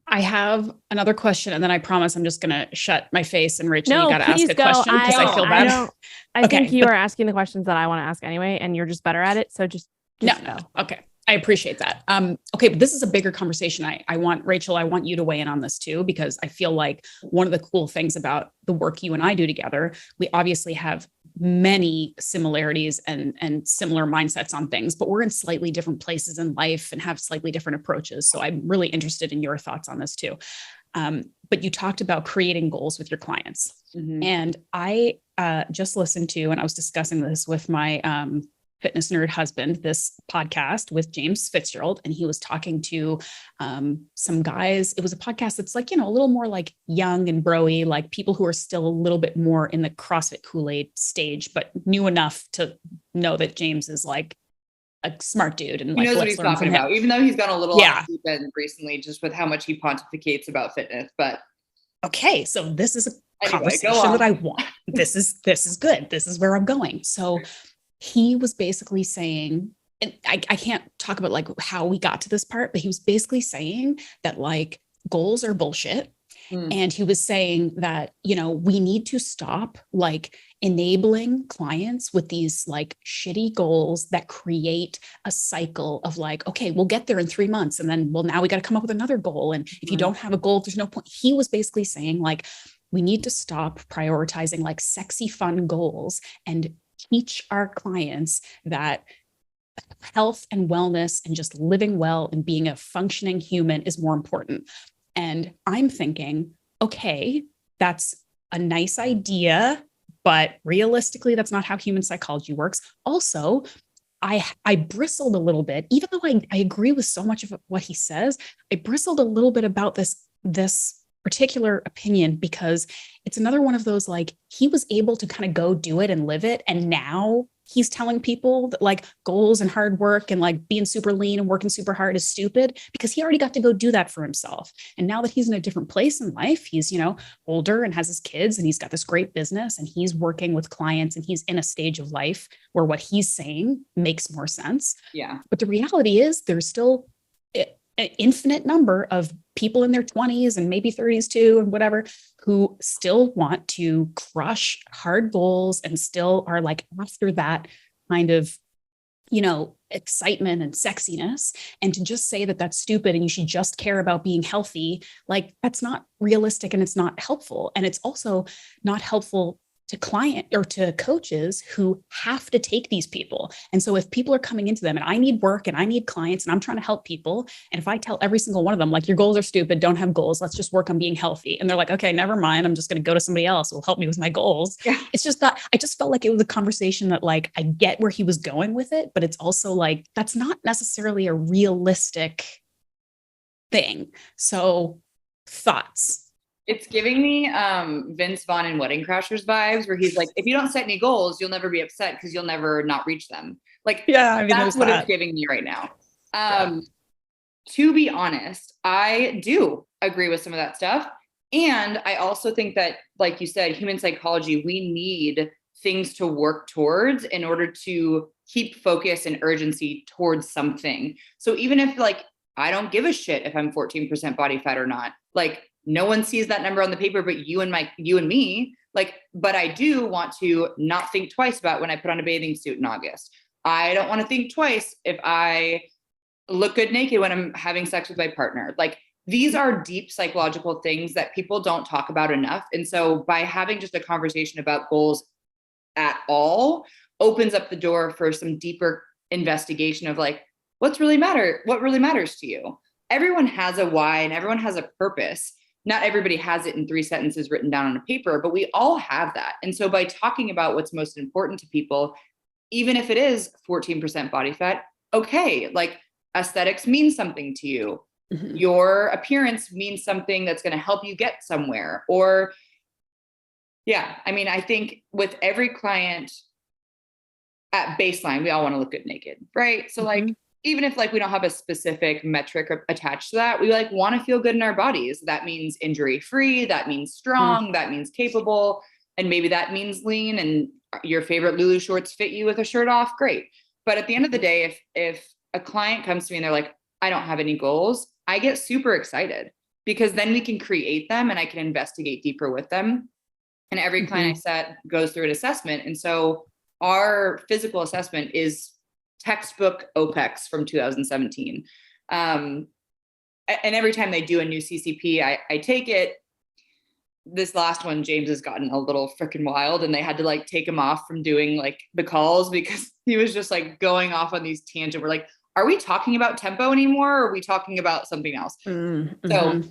S1: I have another question, and then I promise I'm just going to shut my face. And Rachel, you
S3: No,
S1: got to ask
S3: please
S1: a
S3: go.
S1: question because I feel
S3: I
S1: bad.
S3: don't. I
S1: Okay,
S3: think you
S1: but
S3: are asking the questions that I want to ask anyway, and you're just better at it. So just
S1: no,
S3: go.
S1: okay. I appreciate that. Okay, but this is a bigger conversation. I want Rachel, I want you to weigh in on this too, because I feel like one of the cool things about the work you and I do together, we obviously have many similarities and similar mindsets on things, but we're in slightly different places in life and have slightly different approaches. So I'm really interested in your thoughts on this too. But you talked about creating goals with your clients.
S2: Mhm.
S1: And I just listened to, and I was discussing this with my fitness nerd husband, this podcast with James Fitzgerald, and he was talking to some guys. It was a podcast that's like, a little more like young and broy, like people who are still a little bit more in the CrossFit Kool-Aid stage, but new enough to know that James is like a smart dude and
S2: He
S1: like
S2: knows what
S1: let's
S2: he's
S1: learn
S2: talking
S1: from him.
S2: about, even though he's gone a little
S1: Yeah.
S2: off the deep end recently, just with how much he pontificates about fitness. But
S1: Okay, so this is a
S2: anyway,
S1: conversation that I want. This is good. This is where I'm going. So he was basically saying, and I can't talk about like how we got to this part, but he was basically saying that like goals are bullshit. And he was saying that, we need to stop like enabling clients with these like shitty goals that create a cycle of like, okay, we'll get there in 3 months. And then, well, now we got to come up with another goal. And if you don't have a goal, there's no point. He was basically saying like, we need to stop prioritizing like sexy, fun goals and teach our clients that health and wellness and just living well and being a functioning human is more important. And I'm thinking, okay, that's a nice idea, but realistically, that's not how human psychology works. Also, I bristled a little bit, even though I agree with so much of what he says. I bristled a little bit about this particular opinion because it's another one of those like he was able to kind of go do it and live it, and now he's telling people that like goals and hard work and like being super lean and working super hard is stupid because he already got to go do that for himself. And now that he's in a different place in life, he's, older and has his kids and he's got this great business and he's working with clients and he's in a stage of life where what he's saying makes more sense.
S2: Yeah.
S1: But the reality is there's still an infinite number of people in their 20s and maybe 30s too, and whatever, who still want to crush hard goals and still are like after that kind of, excitement and sexiness. And to just say that that's stupid and you should just care about being healthy, like that's not realistic and it's not helpful. And it's also not helpful to client or to coaches who have to take these people. And so if people are coming into them and I need work and I need clients and I'm trying to help people, and if I tell every single one of them, like, your goals are stupid, don't have goals, let's just work on being healthy. And they're like, okay, never mind. I'm just going to go to somebody else who will help me with my goals.
S2: Yeah.
S1: It's just that I just felt like it was a conversation that like, I get where he was going with it, but it's also like, that's not necessarily a realistic thing. So thoughts.
S2: It's giving me Vince Vaughn in Wedding Crashers vibes, where he's like, if you don't set any goals, you'll never be upset because you'll never not reach them. Like,
S1: yeah, I mean,
S2: that's what it's giving me right now. To be honest, I do agree with some of that stuff. And I also think that, like you said, human psychology, we need things to work towards in order to keep focus and urgency towards something. So even if like, I don't give a shit if I'm 14% body fat or not, like, no one sees that number on the paper, but you and me, like, but I do want to not think twice about when I put on a bathing suit in August. I don't want to think twice if I look good naked when I'm having sex with my partner. Like, these are deep psychological things that people don't talk about enough. And so by having just a conversation about goals at all opens up the door for some deeper investigation of like, what really matters to you. Everyone has a why and everyone has a purpose. Not everybody has it in 3 sentences written down on a paper, but we all have that. And so by talking about what's most important to people, even if it is 14% body fat, okay, like aesthetics means something to you. Mm-hmm. Your appearance means something that's going to help you get somewhere. Or, yeah, I mean, I think with every client at baseline, we all want to look good naked, right? So like, even if like we don't have a specific metric attached to that, we like want to feel good in our bodies. That means injury free, that means strong, that means capable, and maybe that means lean, and your favorite Lulu shorts fit you with a shirt off, great. But at the end of the day, if a client comes to me and they're like, I don't have any goals, I get super excited because then we can create them and I can investigate deeper with them. And every client I set goes through an assessment. And so our physical assessment is textbook OPEX from 2017. And every time they do a new CCP, I take it. This last one, James has gotten a little freaking wild, and they had to like take him off from doing like the calls because he was just like going off on these tangents. We're like, are we talking about tempo anymore? Or are we talking about something else? So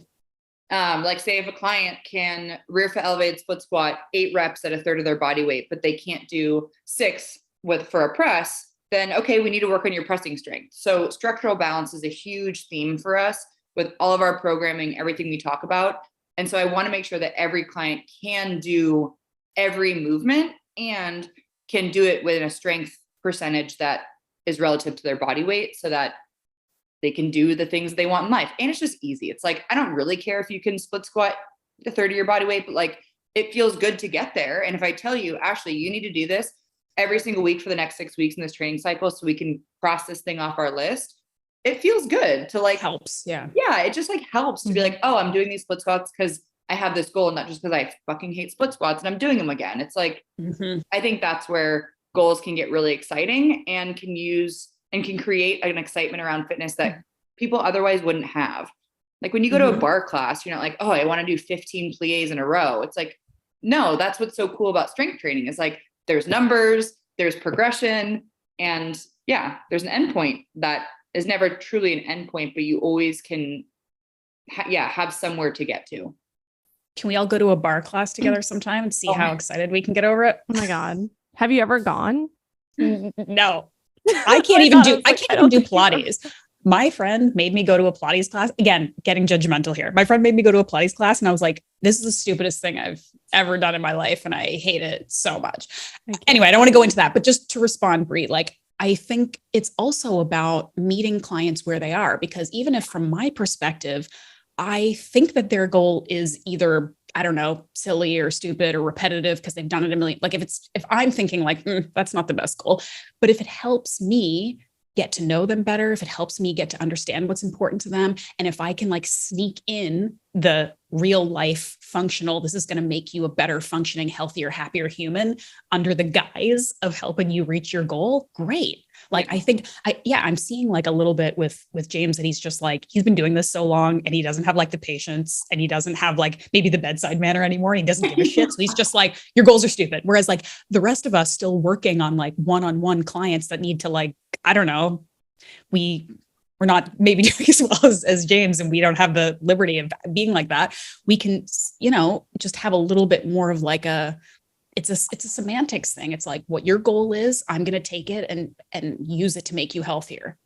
S2: like say if a client can rear foot elevated split squat 8 reps at a third of their body weight, but they can't do 6 for a press, then okay, we need to work on your pressing strength. So structural balance is a huge theme for us with all of our programming, everything we talk about. And so I want to make sure that every client can do every movement and can do it within a strength percentage that is relative to their body weight so that they can do the things they want in life. And it's just easy. It's like, I don't really care if you can split squat a third of your body weight, but like it feels good to get there. And if I tell you, Ashleigh, you need to do this every single week for the next 6 weeks in this training cycle so we can cross this thing off our list, it feels good to like
S1: helps. Yeah.
S2: It just like helps to be like, oh, I'm doing these split squats because I have this goal, not just because I fucking hate split squats and I'm doing them again. It's like, I think that's where goals can get really exciting and can create an excitement around fitness that people otherwise wouldn't have. Like when you go to a bar class, you're not like, oh, I want to do 15 plies in a row. It's like, no, that's what's so cool about strength training. It's like, there's numbers, there's progression, and there's an endpoint that is never truly an endpoint, but you always can have somewhere to get to.
S1: Can we all go to a bar class together sometime and see how excited we can get over it?
S3: Oh my God. Have you ever gone?
S1: No, I can't even do Pilates. My friend made me go to a Pilates class. Again, getting judgmental here. My friend made me go to a Pilates class and I was like, this is the stupidest thing I've ever done in my life. And I hate it so much. Anyway, I don't want to go into that, but just to respond, Brie, like, I think it's also about meeting clients where they are, because even if from my perspective, I think that their goal is either, I don't know, silly or stupid or repetitive because they've done it a million. Like if I'm thinking like, that's not the best goal, but if it helps me get to know them better, if it helps me get to understand what's important to them, and if I can like sneak in the real life functional, this is going to make you a better functioning, healthier, happier human under the guise of helping you reach your goal, great. Like, I think I'm seeing like a little bit with James that he's just like, he's been doing this so long and he doesn't have like the patience and he doesn't have like maybe the bedside manner anymore. And he doesn't give a shit. So he's just like, your goals are stupid. Whereas like the rest of us still working on like one-on-one clients that need to like, I don't know, we're not maybe doing as well as James, and we don't have the liberty of being like that. We can, just have a little bit more of like it's a semantics thing. It's like what your goal is, I'm going to take it and use it to make you healthier,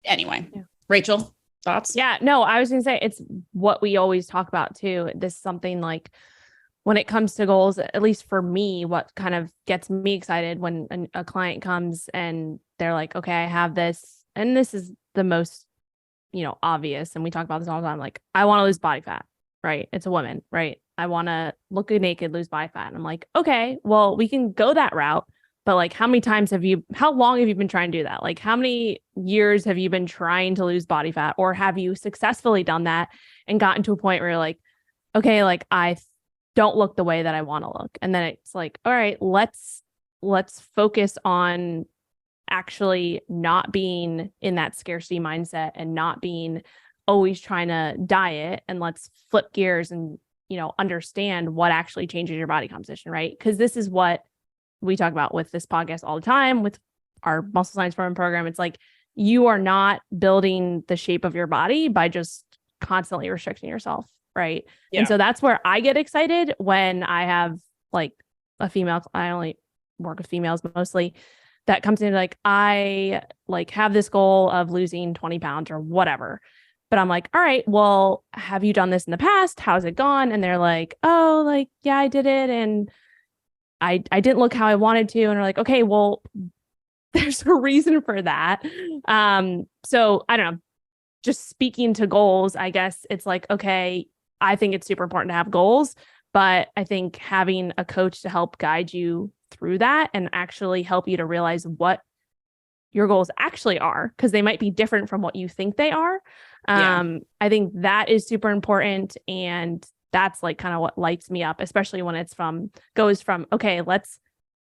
S1: Anyway, Rachel, thoughts?
S3: Yeah, no, I was going to say it's what we always talk about too. This is something like when it comes to goals, at least for me, what kind of gets me excited when a client comes and they're like, okay, I have this, and this is the most, obvious. And we talk about this all the time. Like, I want to lose body fat, right? It's a woman, right? I want to look naked, lose body fat. And I'm like, okay, well, we can go that route. But like, how long have you been trying to do that? Like, how many years have you been trying to lose body fat? Or have you successfully done that and gotten to a point where you're like, okay, like I don't look the way that I want to look. And then it's like, all right, let's focus on actually not being in that scarcity mindset and not being always trying to diet, and let's flip gears and, understand what actually changes your body composition, right? Because this is what we talk about with this podcast all the time with our muscle science program. It's like, you are not building the shape of your body by just constantly restricting yourself. Right. Yeah. And so that's where I get excited when I have like a female, I only work with females mostly, that comes in like, I like have this goal of losing 20 pounds or whatever. But I'm like, all right, well, have you done this in the past? How's it gone? And they're like, oh, like, yeah, I did it. And I didn't look how I wanted to. And they're like, okay, well, there's a reason for that. So I don't know, just speaking to goals, I guess it's like, okay, I think it's super important to have goals, but I think having a coach to help guide you through that and actually help you to realize what your goals actually are, because they might be different from what you think they are. I think that is super important. And that's like kind of what lights me up, especially when it's goes from, okay, let's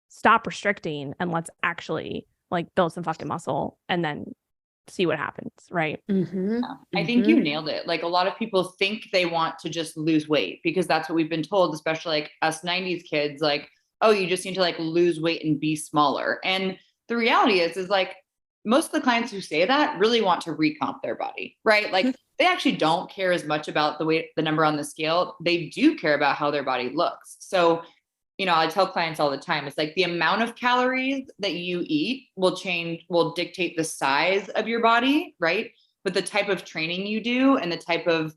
S3: stop restricting and let's actually like build some fucking muscle and then see what happens. Right.
S1: Mm-hmm.
S2: I think you nailed it. Like a lot of people think they want to just lose weight because that's what we've been told, especially like us 90s kids, like, oh, you just need to like lose weight and be smaller. And the reality is like most of the clients who say that really want to recomp their body, right? Like they actually don't care as much about the weight, the number on the scale. They do care about how their body looks. So, you know, I tell clients all the time, it's like the amount of calories that you eat will dictate the size of your body, right? But the type of training you do and the type of,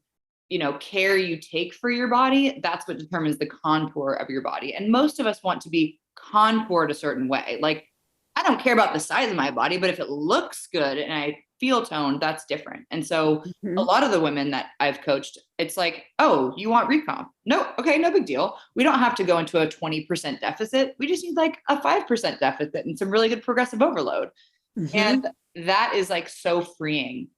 S2: you know, care you take for your body, that's what determines the contour of your body. And most of us want to be contoured a certain way. Like, I don't care about the size of my body, but if it looks good and I feel toned, that's different. And so a lot of the women that I've coached, it's like, oh, you want recomp? No, okay, no big deal. We don't have to go into a 20% deficit. We just need like a 5% deficit and some really good progressive overload. And that is like so freeing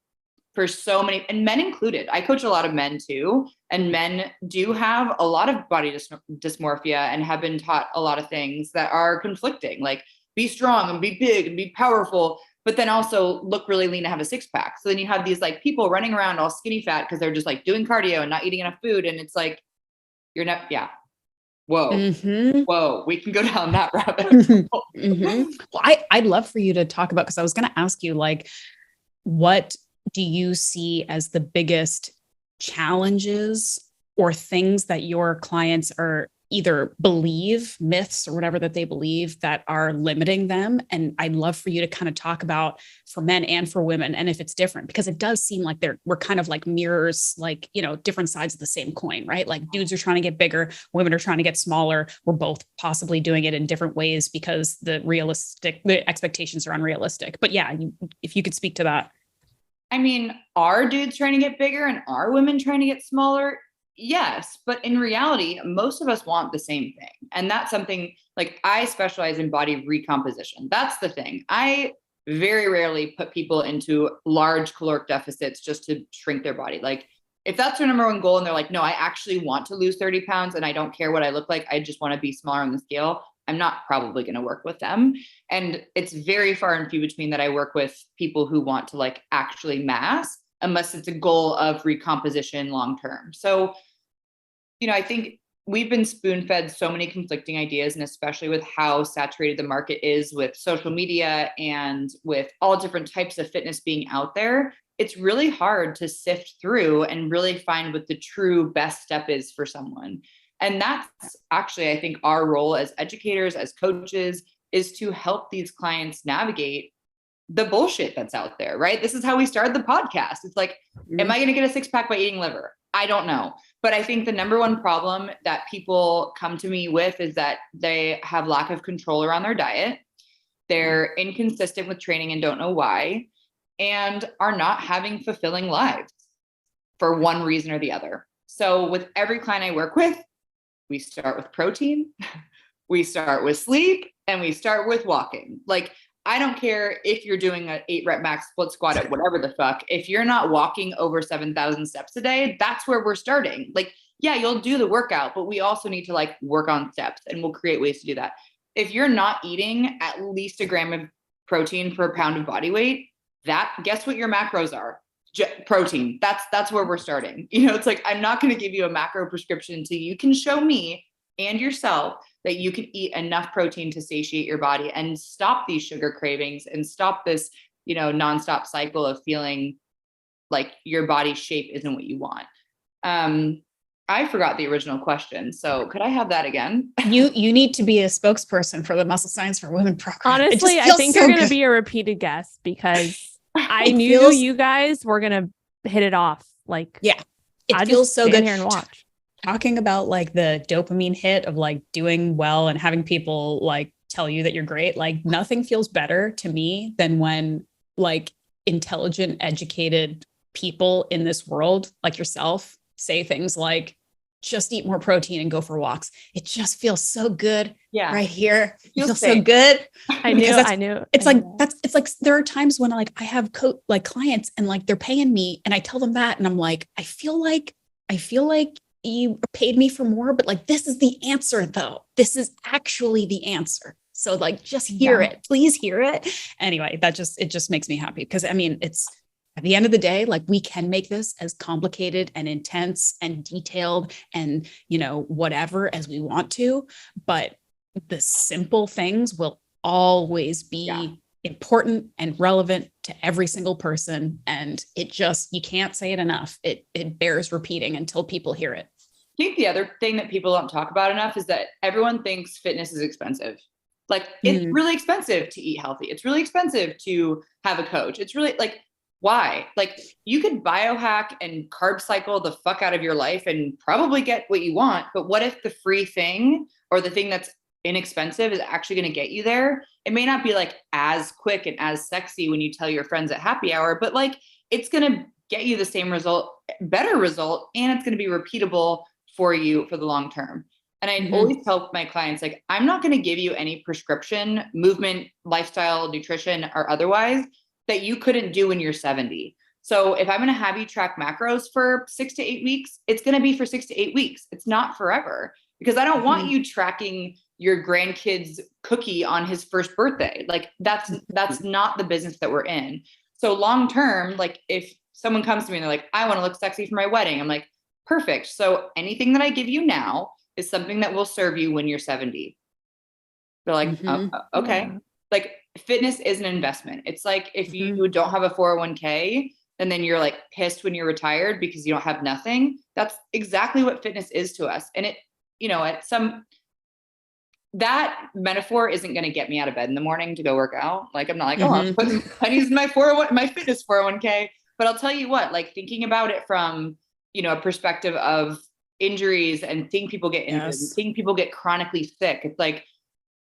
S2: for so many, and men included. I coach a lot of men too, and men do have a lot of body dysmorphia and have been taught a lot of things that are conflicting, like be strong and be big and be powerful, but then also look really lean and have a six pack. So then you have these like people running around all skinny fat because they're just like doing cardio and not eating enough food. And it's like, you're not, yeah. Whoa, whoa, we can go down that rabbit hole.
S1: Well, I'd love for you to talk about, because I was going to ask you, like, what do you see as the biggest challenges or things that your clients are either believe, myths or whatever that they believe, that are limiting them? And I'd love for you to kind of talk about for men and for women, and if it's different, because it does seem like we're kind of like mirrors, like, you know, different sides of the same coin, right? Like dudes are trying to get bigger, women are trying to get smaller. We're both possibly doing it in different ways because the expectations are unrealistic. But yeah, if you could speak to that.
S2: I mean, are dudes trying to get bigger and are women trying to get smaller? Yes, but in reality, most of us want the same thing. And that's something, like, I specialize in body recomposition. That's the thing. I very rarely put people into large caloric deficits just to shrink their body. Like, if that's their number one goal and they're like, no, I actually want to lose 30 pounds and I don't care what I look like, I just want to be smaller on the scale, I'm not probably going to work with them. And it's very far and few between that I work with people who want to like actually mass, unless it's a goal of recomposition long term. So, you know, I think we've been spoon fed so many conflicting ideas, and especially with how saturated the market is with social media and with all different types of fitness being out there, it's really hard to sift through and really find what the true best step is for someone. And that's actually, I think, our role as educators, as coaches, is to help these clients navigate the bullshit that's out there, right? This is how we started the podcast. It's like, am I going to get a six pack by eating liver? I don't know. But I think the number one problem that people come to me with is that they have lack of control around their diet. They're inconsistent with training and don't know why, and are not having fulfilling lives for one reason or the other. So with every client I work with, we start with protein, we start with sleep, and we start with walking. Like, I don't care if you're doing an 8-rep max split squat at whatever the fuck. If you're not walking over 7,000 steps a day, that's where we're starting. Like, yeah, you'll do the workout, but we also need to like work on steps, and we'll create ways to do that. If you're not eating at least a gram of protein per pound of body weight, guess what your macros are? Protein. That's where we're starting. You know, it's like, I'm not going to give you a macro prescription until you can show me and yourself that you can eat enough protein to satiate your body and stop these sugar cravings and stop this, you know, nonstop cycle of feeling like your body shape isn't what you want. I forgot the original question. So could I have that again?
S1: You need to be a spokesperson for the Muscle Science for Women program.
S3: Honestly, I think you're going to be a repeated guest, because I knew you guys were going to hit it off. Like,
S1: yeah, it feels so good here and watch. Talking about like the dopamine hit of like doing well and having people like tell you that you're great. Like, nothing feels better to me than when like intelligent, educated people in this world like yourself say things like, just eat more protein and go for walks. It just feels so good right here. It feels so
S2: safe.
S1: good.
S3: I knew.
S1: It's like there are times when I have clients and like they're paying me and I tell them that and I'm like, I feel like you paid me for more, but like this is the answer though. This is actually the answer. So like just hear it. Please hear it. Anyway, it just makes me happy because I mean it's at the end of the day, like we can make this as complicated and intense and detailed and, whatever as we want to, but the simple things will always be important and relevant to every single person. And you can't say it enough. It bears repeating until people hear it.
S2: I think the other thing that people don't talk about enough is that everyone thinks fitness is expensive. Like it's really expensive to eat healthy. It's really expensive to have a coach. It's really like, why? Like you could biohack and carb cycle the fuck out of your life and probably get what you want. But what if the free thing or the thing that's inexpensive is actually going to get you there? It may not be like as quick and as sexy when you tell your friends at happy hour, but like it's going to get you the same result, better result, and it's going to be repeatable for you for the long term. And I always tell my clients, like, I'm not going to give you any prescription, movement, lifestyle, nutrition, or otherwise that you couldn't do when you're 70. So if I'm going to have you track macros for 6 to 8 weeks, it's going to be for 6 to 8 weeks. It's not forever because I don't want you tracking your grandkid's cookie on his first birthday. Like that's not the business that we're in. So long term, like if someone comes to me and they're like, I want to look sexy for my wedding. I'm like, perfect. So anything that I give you now is something that will serve you when you're 70. They're like, oh, okay. Yeah. Like fitness is an investment. It's like if you don't have a 401k and then you're like pissed when you're retired because you don't have nothing. That's exactly what fitness is to us. And it, that metaphor isn't going to get me out of bed in the morning to go work out. Like I'm not like, I'm putting pennies in my my fitness 401k. But I'll tell you what, like thinking about it from, a perspective of injuries and seeing people get injured, and seeing people get chronically sick. It's like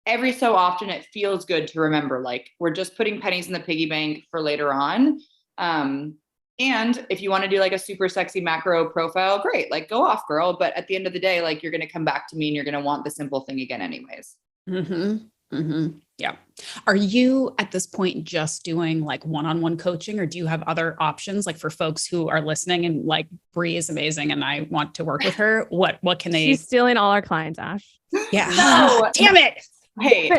S2: every so often it feels good to remember, like we're just putting pennies in the piggy bank for later on. And if you want to do like a super sexy macro profile, great, like go off, girl. But at the end of the day, like you're going to come back to me and you're going to want the simple thing again anyways.
S1: Yeah. Are you at this point just doing like one-on-one coaching or do you have other options like for folks who are listening and like Brie is amazing and I want to work with her? What can they?
S3: She's stealing all our clients, Ash.
S1: Yeah. No. Damn it.
S2: Hey,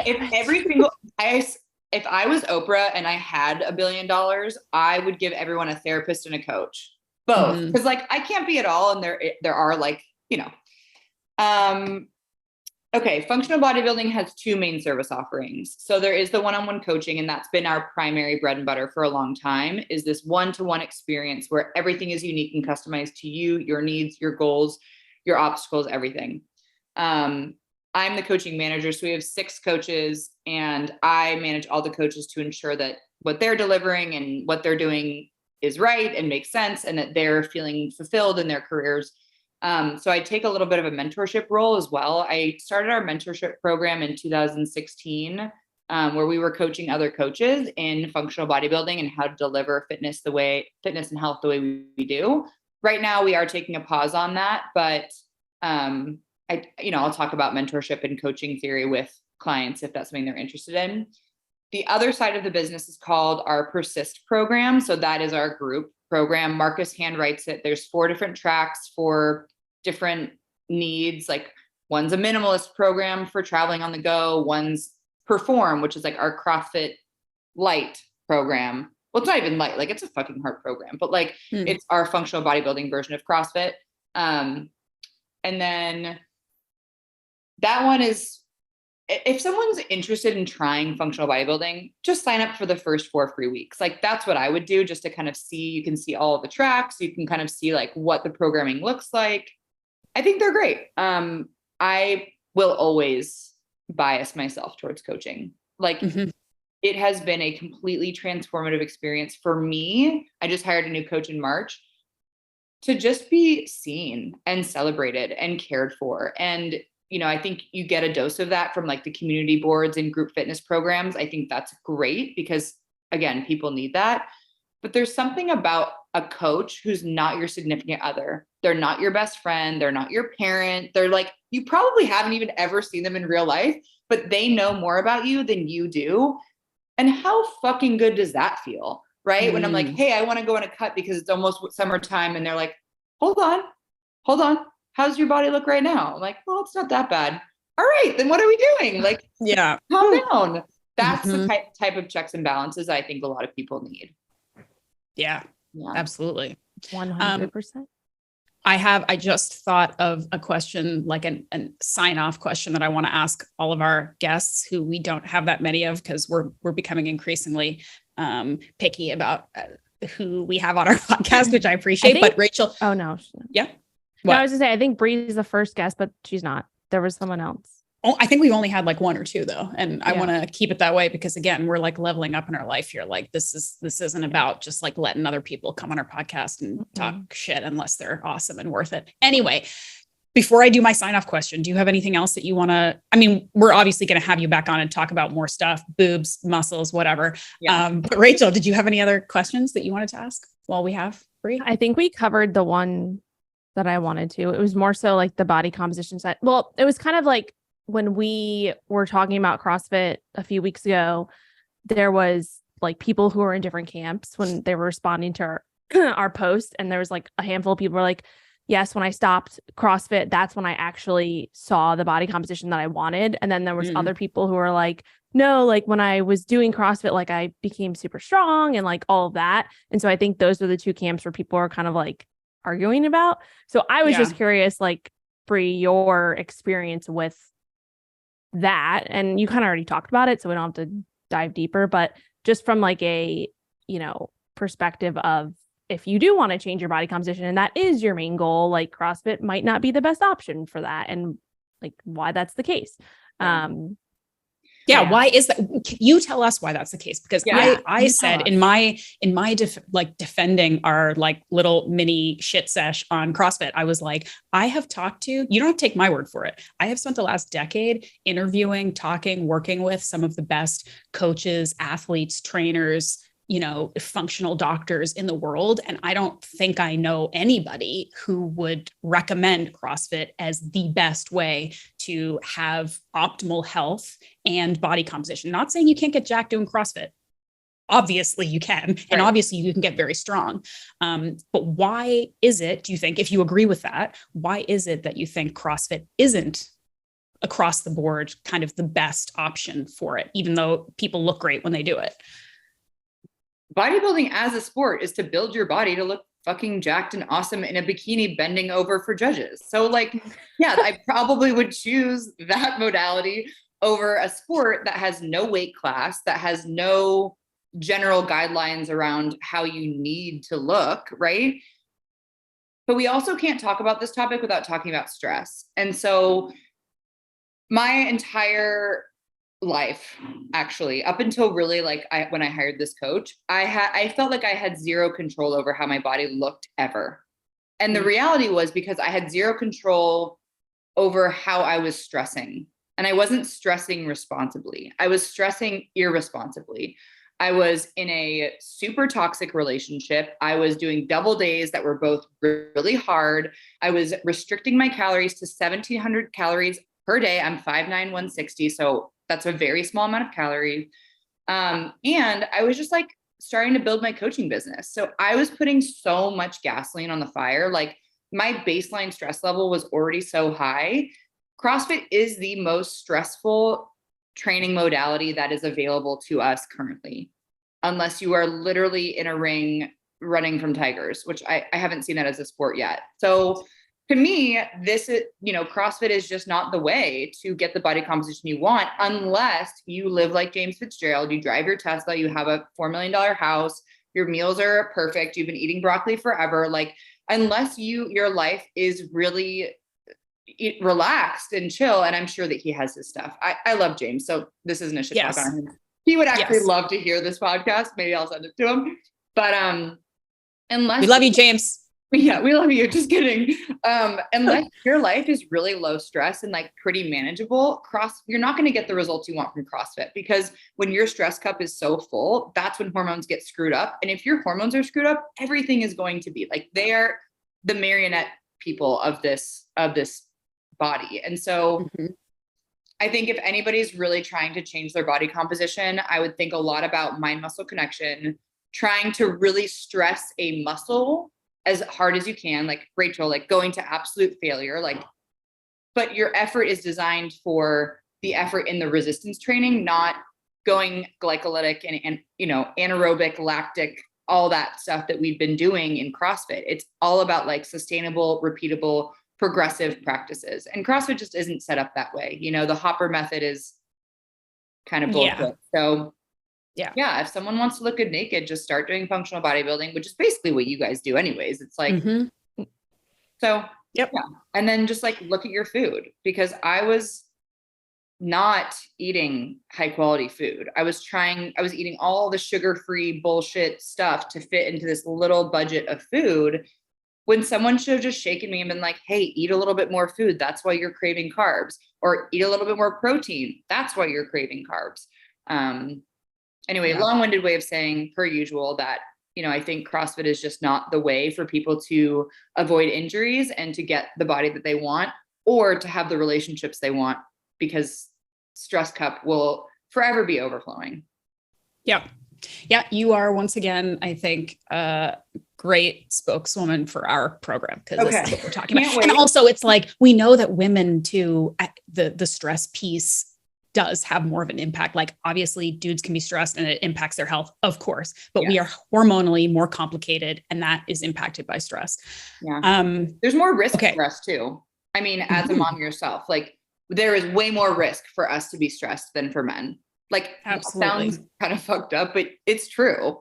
S2: if I was Oprah and I had $1 billion, I would give everyone a therapist and a coach, both. Because like I can't be it all, and there are like okay, functional bodybuilding has 2 main service offerings. So there is the one-on-one coaching, and that's been our primary bread and butter for a long time. Is this one-to-one experience where everything is unique and customized to you, your needs, your goals, your obstacles, everything. I'm the coaching manager. So we have 6 coaches and I manage all the coaches to ensure that what they're delivering and what they're doing is right and makes sense and that they're feeling fulfilled in their careers. So I take a little bit of a mentorship role as well. I started our mentorship program in 2016, where we were coaching other coaches in functional bodybuilding and how to deliver fitness and health the way we do. Right now we are taking a pause on that, but I'll talk about mentorship and coaching theory with clients if that's something they're interested in. The other side of the business is called our Persist program. So that is our group program. Marcus handwrites it. There's 4 different tracks for different needs. Like one's a minimalist program for traveling on the go. One's Perform, which is like our CrossFit light program. Well, it's not even light. Like it's a fucking hard program, but like it's our functional bodybuilding version of CrossFit. And then that one is, if someone's interested in trying functional bodybuilding, just sign up for the first 4 free weeks. Like that's what I would do, just to kind of see, you can see all of the tracks. You can kind of see like what the programming looks like. I think they're great. I will always bias myself towards coaching. Like it has been a completely transformative experience for me. I just hired a new coach in March to just be seen and celebrated and cared for. And I think you get a dose of that from like the community boards and group fitness programs. I think that's great because again, people need that. But there's something about a coach who's not your significant other. They're not your best friend. They're not your parent. They're like, you probably haven't even ever seen them in real life, but they know more about you than you do. And how fucking good does that feel? Right? When I'm like, hey, I want to go on a cut because it's almost summertime. And they're like, hold on. How's your body look right now? I'm like, well, it's not that bad. All right, then what are we doing? Like,
S1: Yeah.
S2: calm down. That's the type of checks and balances I think a lot of people need.
S1: Yeah. Absolutely.
S3: 100%.
S1: I just thought of a question, like a sign off question that I want to ask all of our guests who we don't have that many of because we're becoming increasingly picky about who we have on our podcast, which I appreciate. But Rachel.
S3: Oh, no.
S1: Yeah.
S3: No, I was going to say, I think Brie's the first guest, but she's not. There was someone else.
S1: Oh, I think we've only had like one or two though. And I want to keep it that way because again, we're like leveling up in our life here. Like this isn't about just like letting other people come on our podcast and talk shit unless they're awesome and worth it. Anyway, before I do my sign off question, do you have anything else that you want to, I mean, we're obviously going to have you back on and talk about more stuff, boobs, muscles, whatever. Yeah. But Rachel, did you have any other questions that you wanted to ask while we have Brie?
S3: I think we covered the one that I wanted to. It was more so like the body composition set. Well, it was kind of like, when we were talking about CrossFit a few weeks ago, there was like people who were in different camps when they were responding to our post. And there was like a handful of people were like, yes, when I stopped CrossFit, that's when I actually saw the body composition that I wanted. And then there was other people who were like, no, like when I was doing CrossFit, like I became super strong and like all of that. And so I think those are the two camps where people are kind of like arguing about. So I was just curious, like Brie, your experience with that, and you kind of already talked about it, so we don't have to dive deeper, but just from like a, perspective of if you do want to change your body composition and that is your main goal, like CrossFit might not be the best option for that and like why that's the case.
S1: Why is that? You tell us why that's the case, because I said in my defending our like little mini shit sesh on CrossFit, I was like, I have talked to, you don't have to take my word for it. I have spent the last decade interviewing, talking, working with some of the best coaches, athletes, trainers, functional doctors in the world. And I don't think I know anybody who would recommend CrossFit as the best way to have optimal health and body composition. Not saying you can't get jacked doing CrossFit. Obviously you can, and obviously you can get very strong. But why is it, do you think, if you agree with that, why is it that you think CrossFit isn't across the board kind of the best option for it, even though people look great when they do it?
S2: Bodybuilding as a sport is to build your body to look fucking jacked and awesome in a bikini bending over for judges. So like, I probably would choose that modality over a sport that has no weight class, that has no general guidelines around how you need to look, right? But we also can't talk about this topic without talking about stress. And so my entire life, actually, up until really like when I hired this coach, I felt like I had zero control over how my body looked ever. And the reality was because I had zero control over how I was stressing. And I wasn't stressing responsibly. I was stressing irresponsibly. I was in a super toxic relationship. I was doing double days that were both really hard. I was restricting my calories to 1,700 calories per day. I'm 5'9", 160. So that's a very small amount of calories. And I was just like starting to build my coaching business. So I was putting so much gasoline on the fire. Like my baseline stress level was already so high. CrossFit is the most stressful training modality that is available to us currently, unless you are literally in a ring running from tigers, which I haven't seen that as a sport yet. So to me, this is, CrossFit is just not the way to get the body composition you want, unless you live like James Fitzgerald, you drive your Tesla, you have a $4 million house, your meals are perfect, you've been eating broccoli forever. Like, unless your life is really relaxed and chill. And I'm sure that he has his stuff. I love James. So this isn't a shit talk on him. He would actually love to hear this podcast. Maybe I'll send it to him. But unless
S1: we love you, James.
S2: Yeah, we love you. Just kidding. Unless your life is really low stress and like pretty manageable, you're not going to get the results you want from CrossFit, because when your stress cup is so full, that's when hormones get screwed up. And if your hormones are screwed up, everything is going to be like, they're the marionette people of this body. And so I think if anybody's really trying to change their body composition, I would think a lot about mind muscle connection, trying to really stress a muscle as hard as you can, like Rachel, like going to absolute failure, like, but your effort is designed for the effort in the resistance training, not going glycolytic and anaerobic, lactic, all that stuff that we've been doing in CrossFit. It's all about like sustainable, repeatable, progressive practices. And CrossFit just isn't set up that way. The Hopper method is kind of bullshit.
S1: Yeah.
S2: So yeah, if someone wants to look good naked, just start doing functional bodybuilding, which is basically what you guys do anyways. It's like, so
S1: yep.
S2: Yeah. And then just like look at your food, because I was not eating high quality food. I was eating all the sugar-free bullshit stuff to fit into this little budget of food, when someone should have just shaken me and been like, hey, eat a little bit more food. That's why you're craving carbs. Or eat a little bit more protein. That's why you're craving carbs. Anyway, long-winded way of saying, per usual, that, I think CrossFit is just not the way for people to avoid injuries and to get the body that they want, or to have the relationships they want, because stress cup will forever be overflowing.
S1: Yep. Yeah. You are, once again, I think, great spokeswoman for our program, because this is what we're talking about. And also it's like, we know that women too, the stress piece does have more of an impact. Like obviously dudes can be stressed and it impacts their health, of course, but we are hormonally more complicated, and that is impacted by stress.
S2: Yeah. There's more risk for us too. I mean, as a mom yourself, like there is way more risk for us to be stressed than for men. Like, absolutely. Sounds kind of fucked up, but it's true.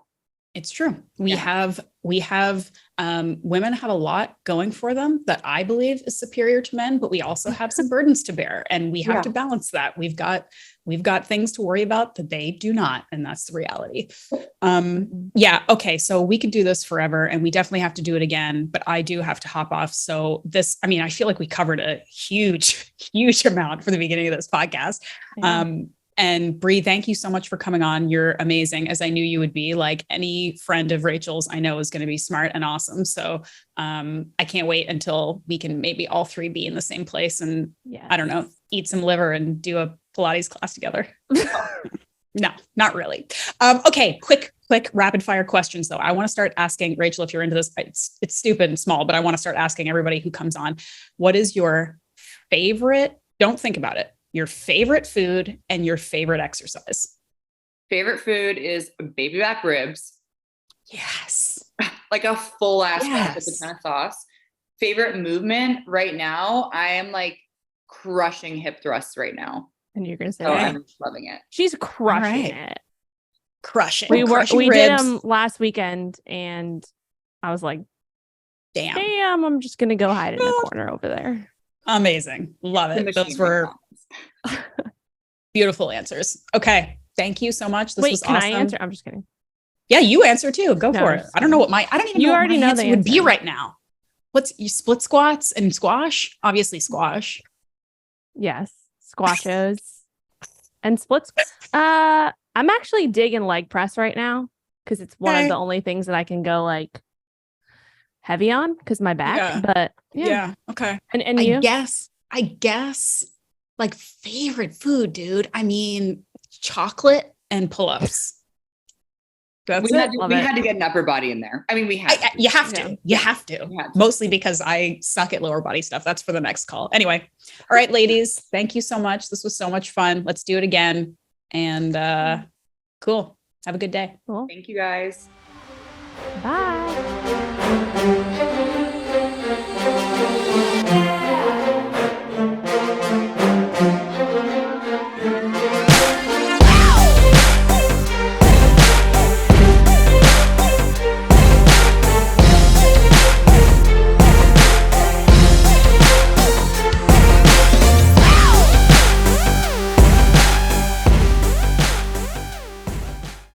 S1: It's true. We have women have a lot going for them that I believe is superior to men, but we also have some burdens to bear, and we have to balance that. We've got things to worry about that they do not. And that's the reality. Okay. So we could do this forever, and we definitely have to do it again, but I do have to hop off. So I feel like we covered a huge, huge amount for the beginning of this podcast. And Brie, thank you so much for coming on. You're amazing, as I knew you would be. Like any friend of Rachel's, I know is going to be smart and awesome. So I can't wait until we can maybe all three be in the same place and I don't know, eat some liver and do a Pilates class together. No, not really. Okay, quick rapid fire questions though. I want to start asking Rachel, if you're into this, it's stupid and small, but I want to start asking everybody who comes on, what is your favorite? Don't think about it. Your favorite food and your favorite exercise.
S2: Favorite food is baby back ribs.
S1: Yes.
S2: Like a full ass with a ton of sauce. Favorite movement right now, I am like crushing hip thrusts right now.
S3: And you're going to say
S2: I'm loving it.
S3: She's crushing it.
S1: Crushing.
S3: We did them last weekend, and I was like, damn, I'm just going to go hide in a corner over there.
S1: Amazing. Love it. Those were beautiful answers. Okay. Thank you so much. This was awesome. Can I
S3: answer? I'm just kidding.
S1: Yeah, you answer too. Go for it. I don't know what I don't even know what my answer would be right now. What's you split squats and squash? Obviously squash.
S3: Yes. Squashos and splits. I'm actually digging leg press right now, because it's one of the only things that I can go like heavy on because my back, but
S1: okay.
S3: And you?
S1: I guess like favorite food, dude. I mean, chocolate and pull-ups.
S2: We had to get an upper body in there. I mean,
S1: you have to. Mostly because I suck at lower body stuff. That's for the next call. Anyway. All right, ladies, thank you so much. This was so much fun. Let's do it again. And cool. Have a good day.
S3: Cool.
S2: Thank you guys.
S3: Bye.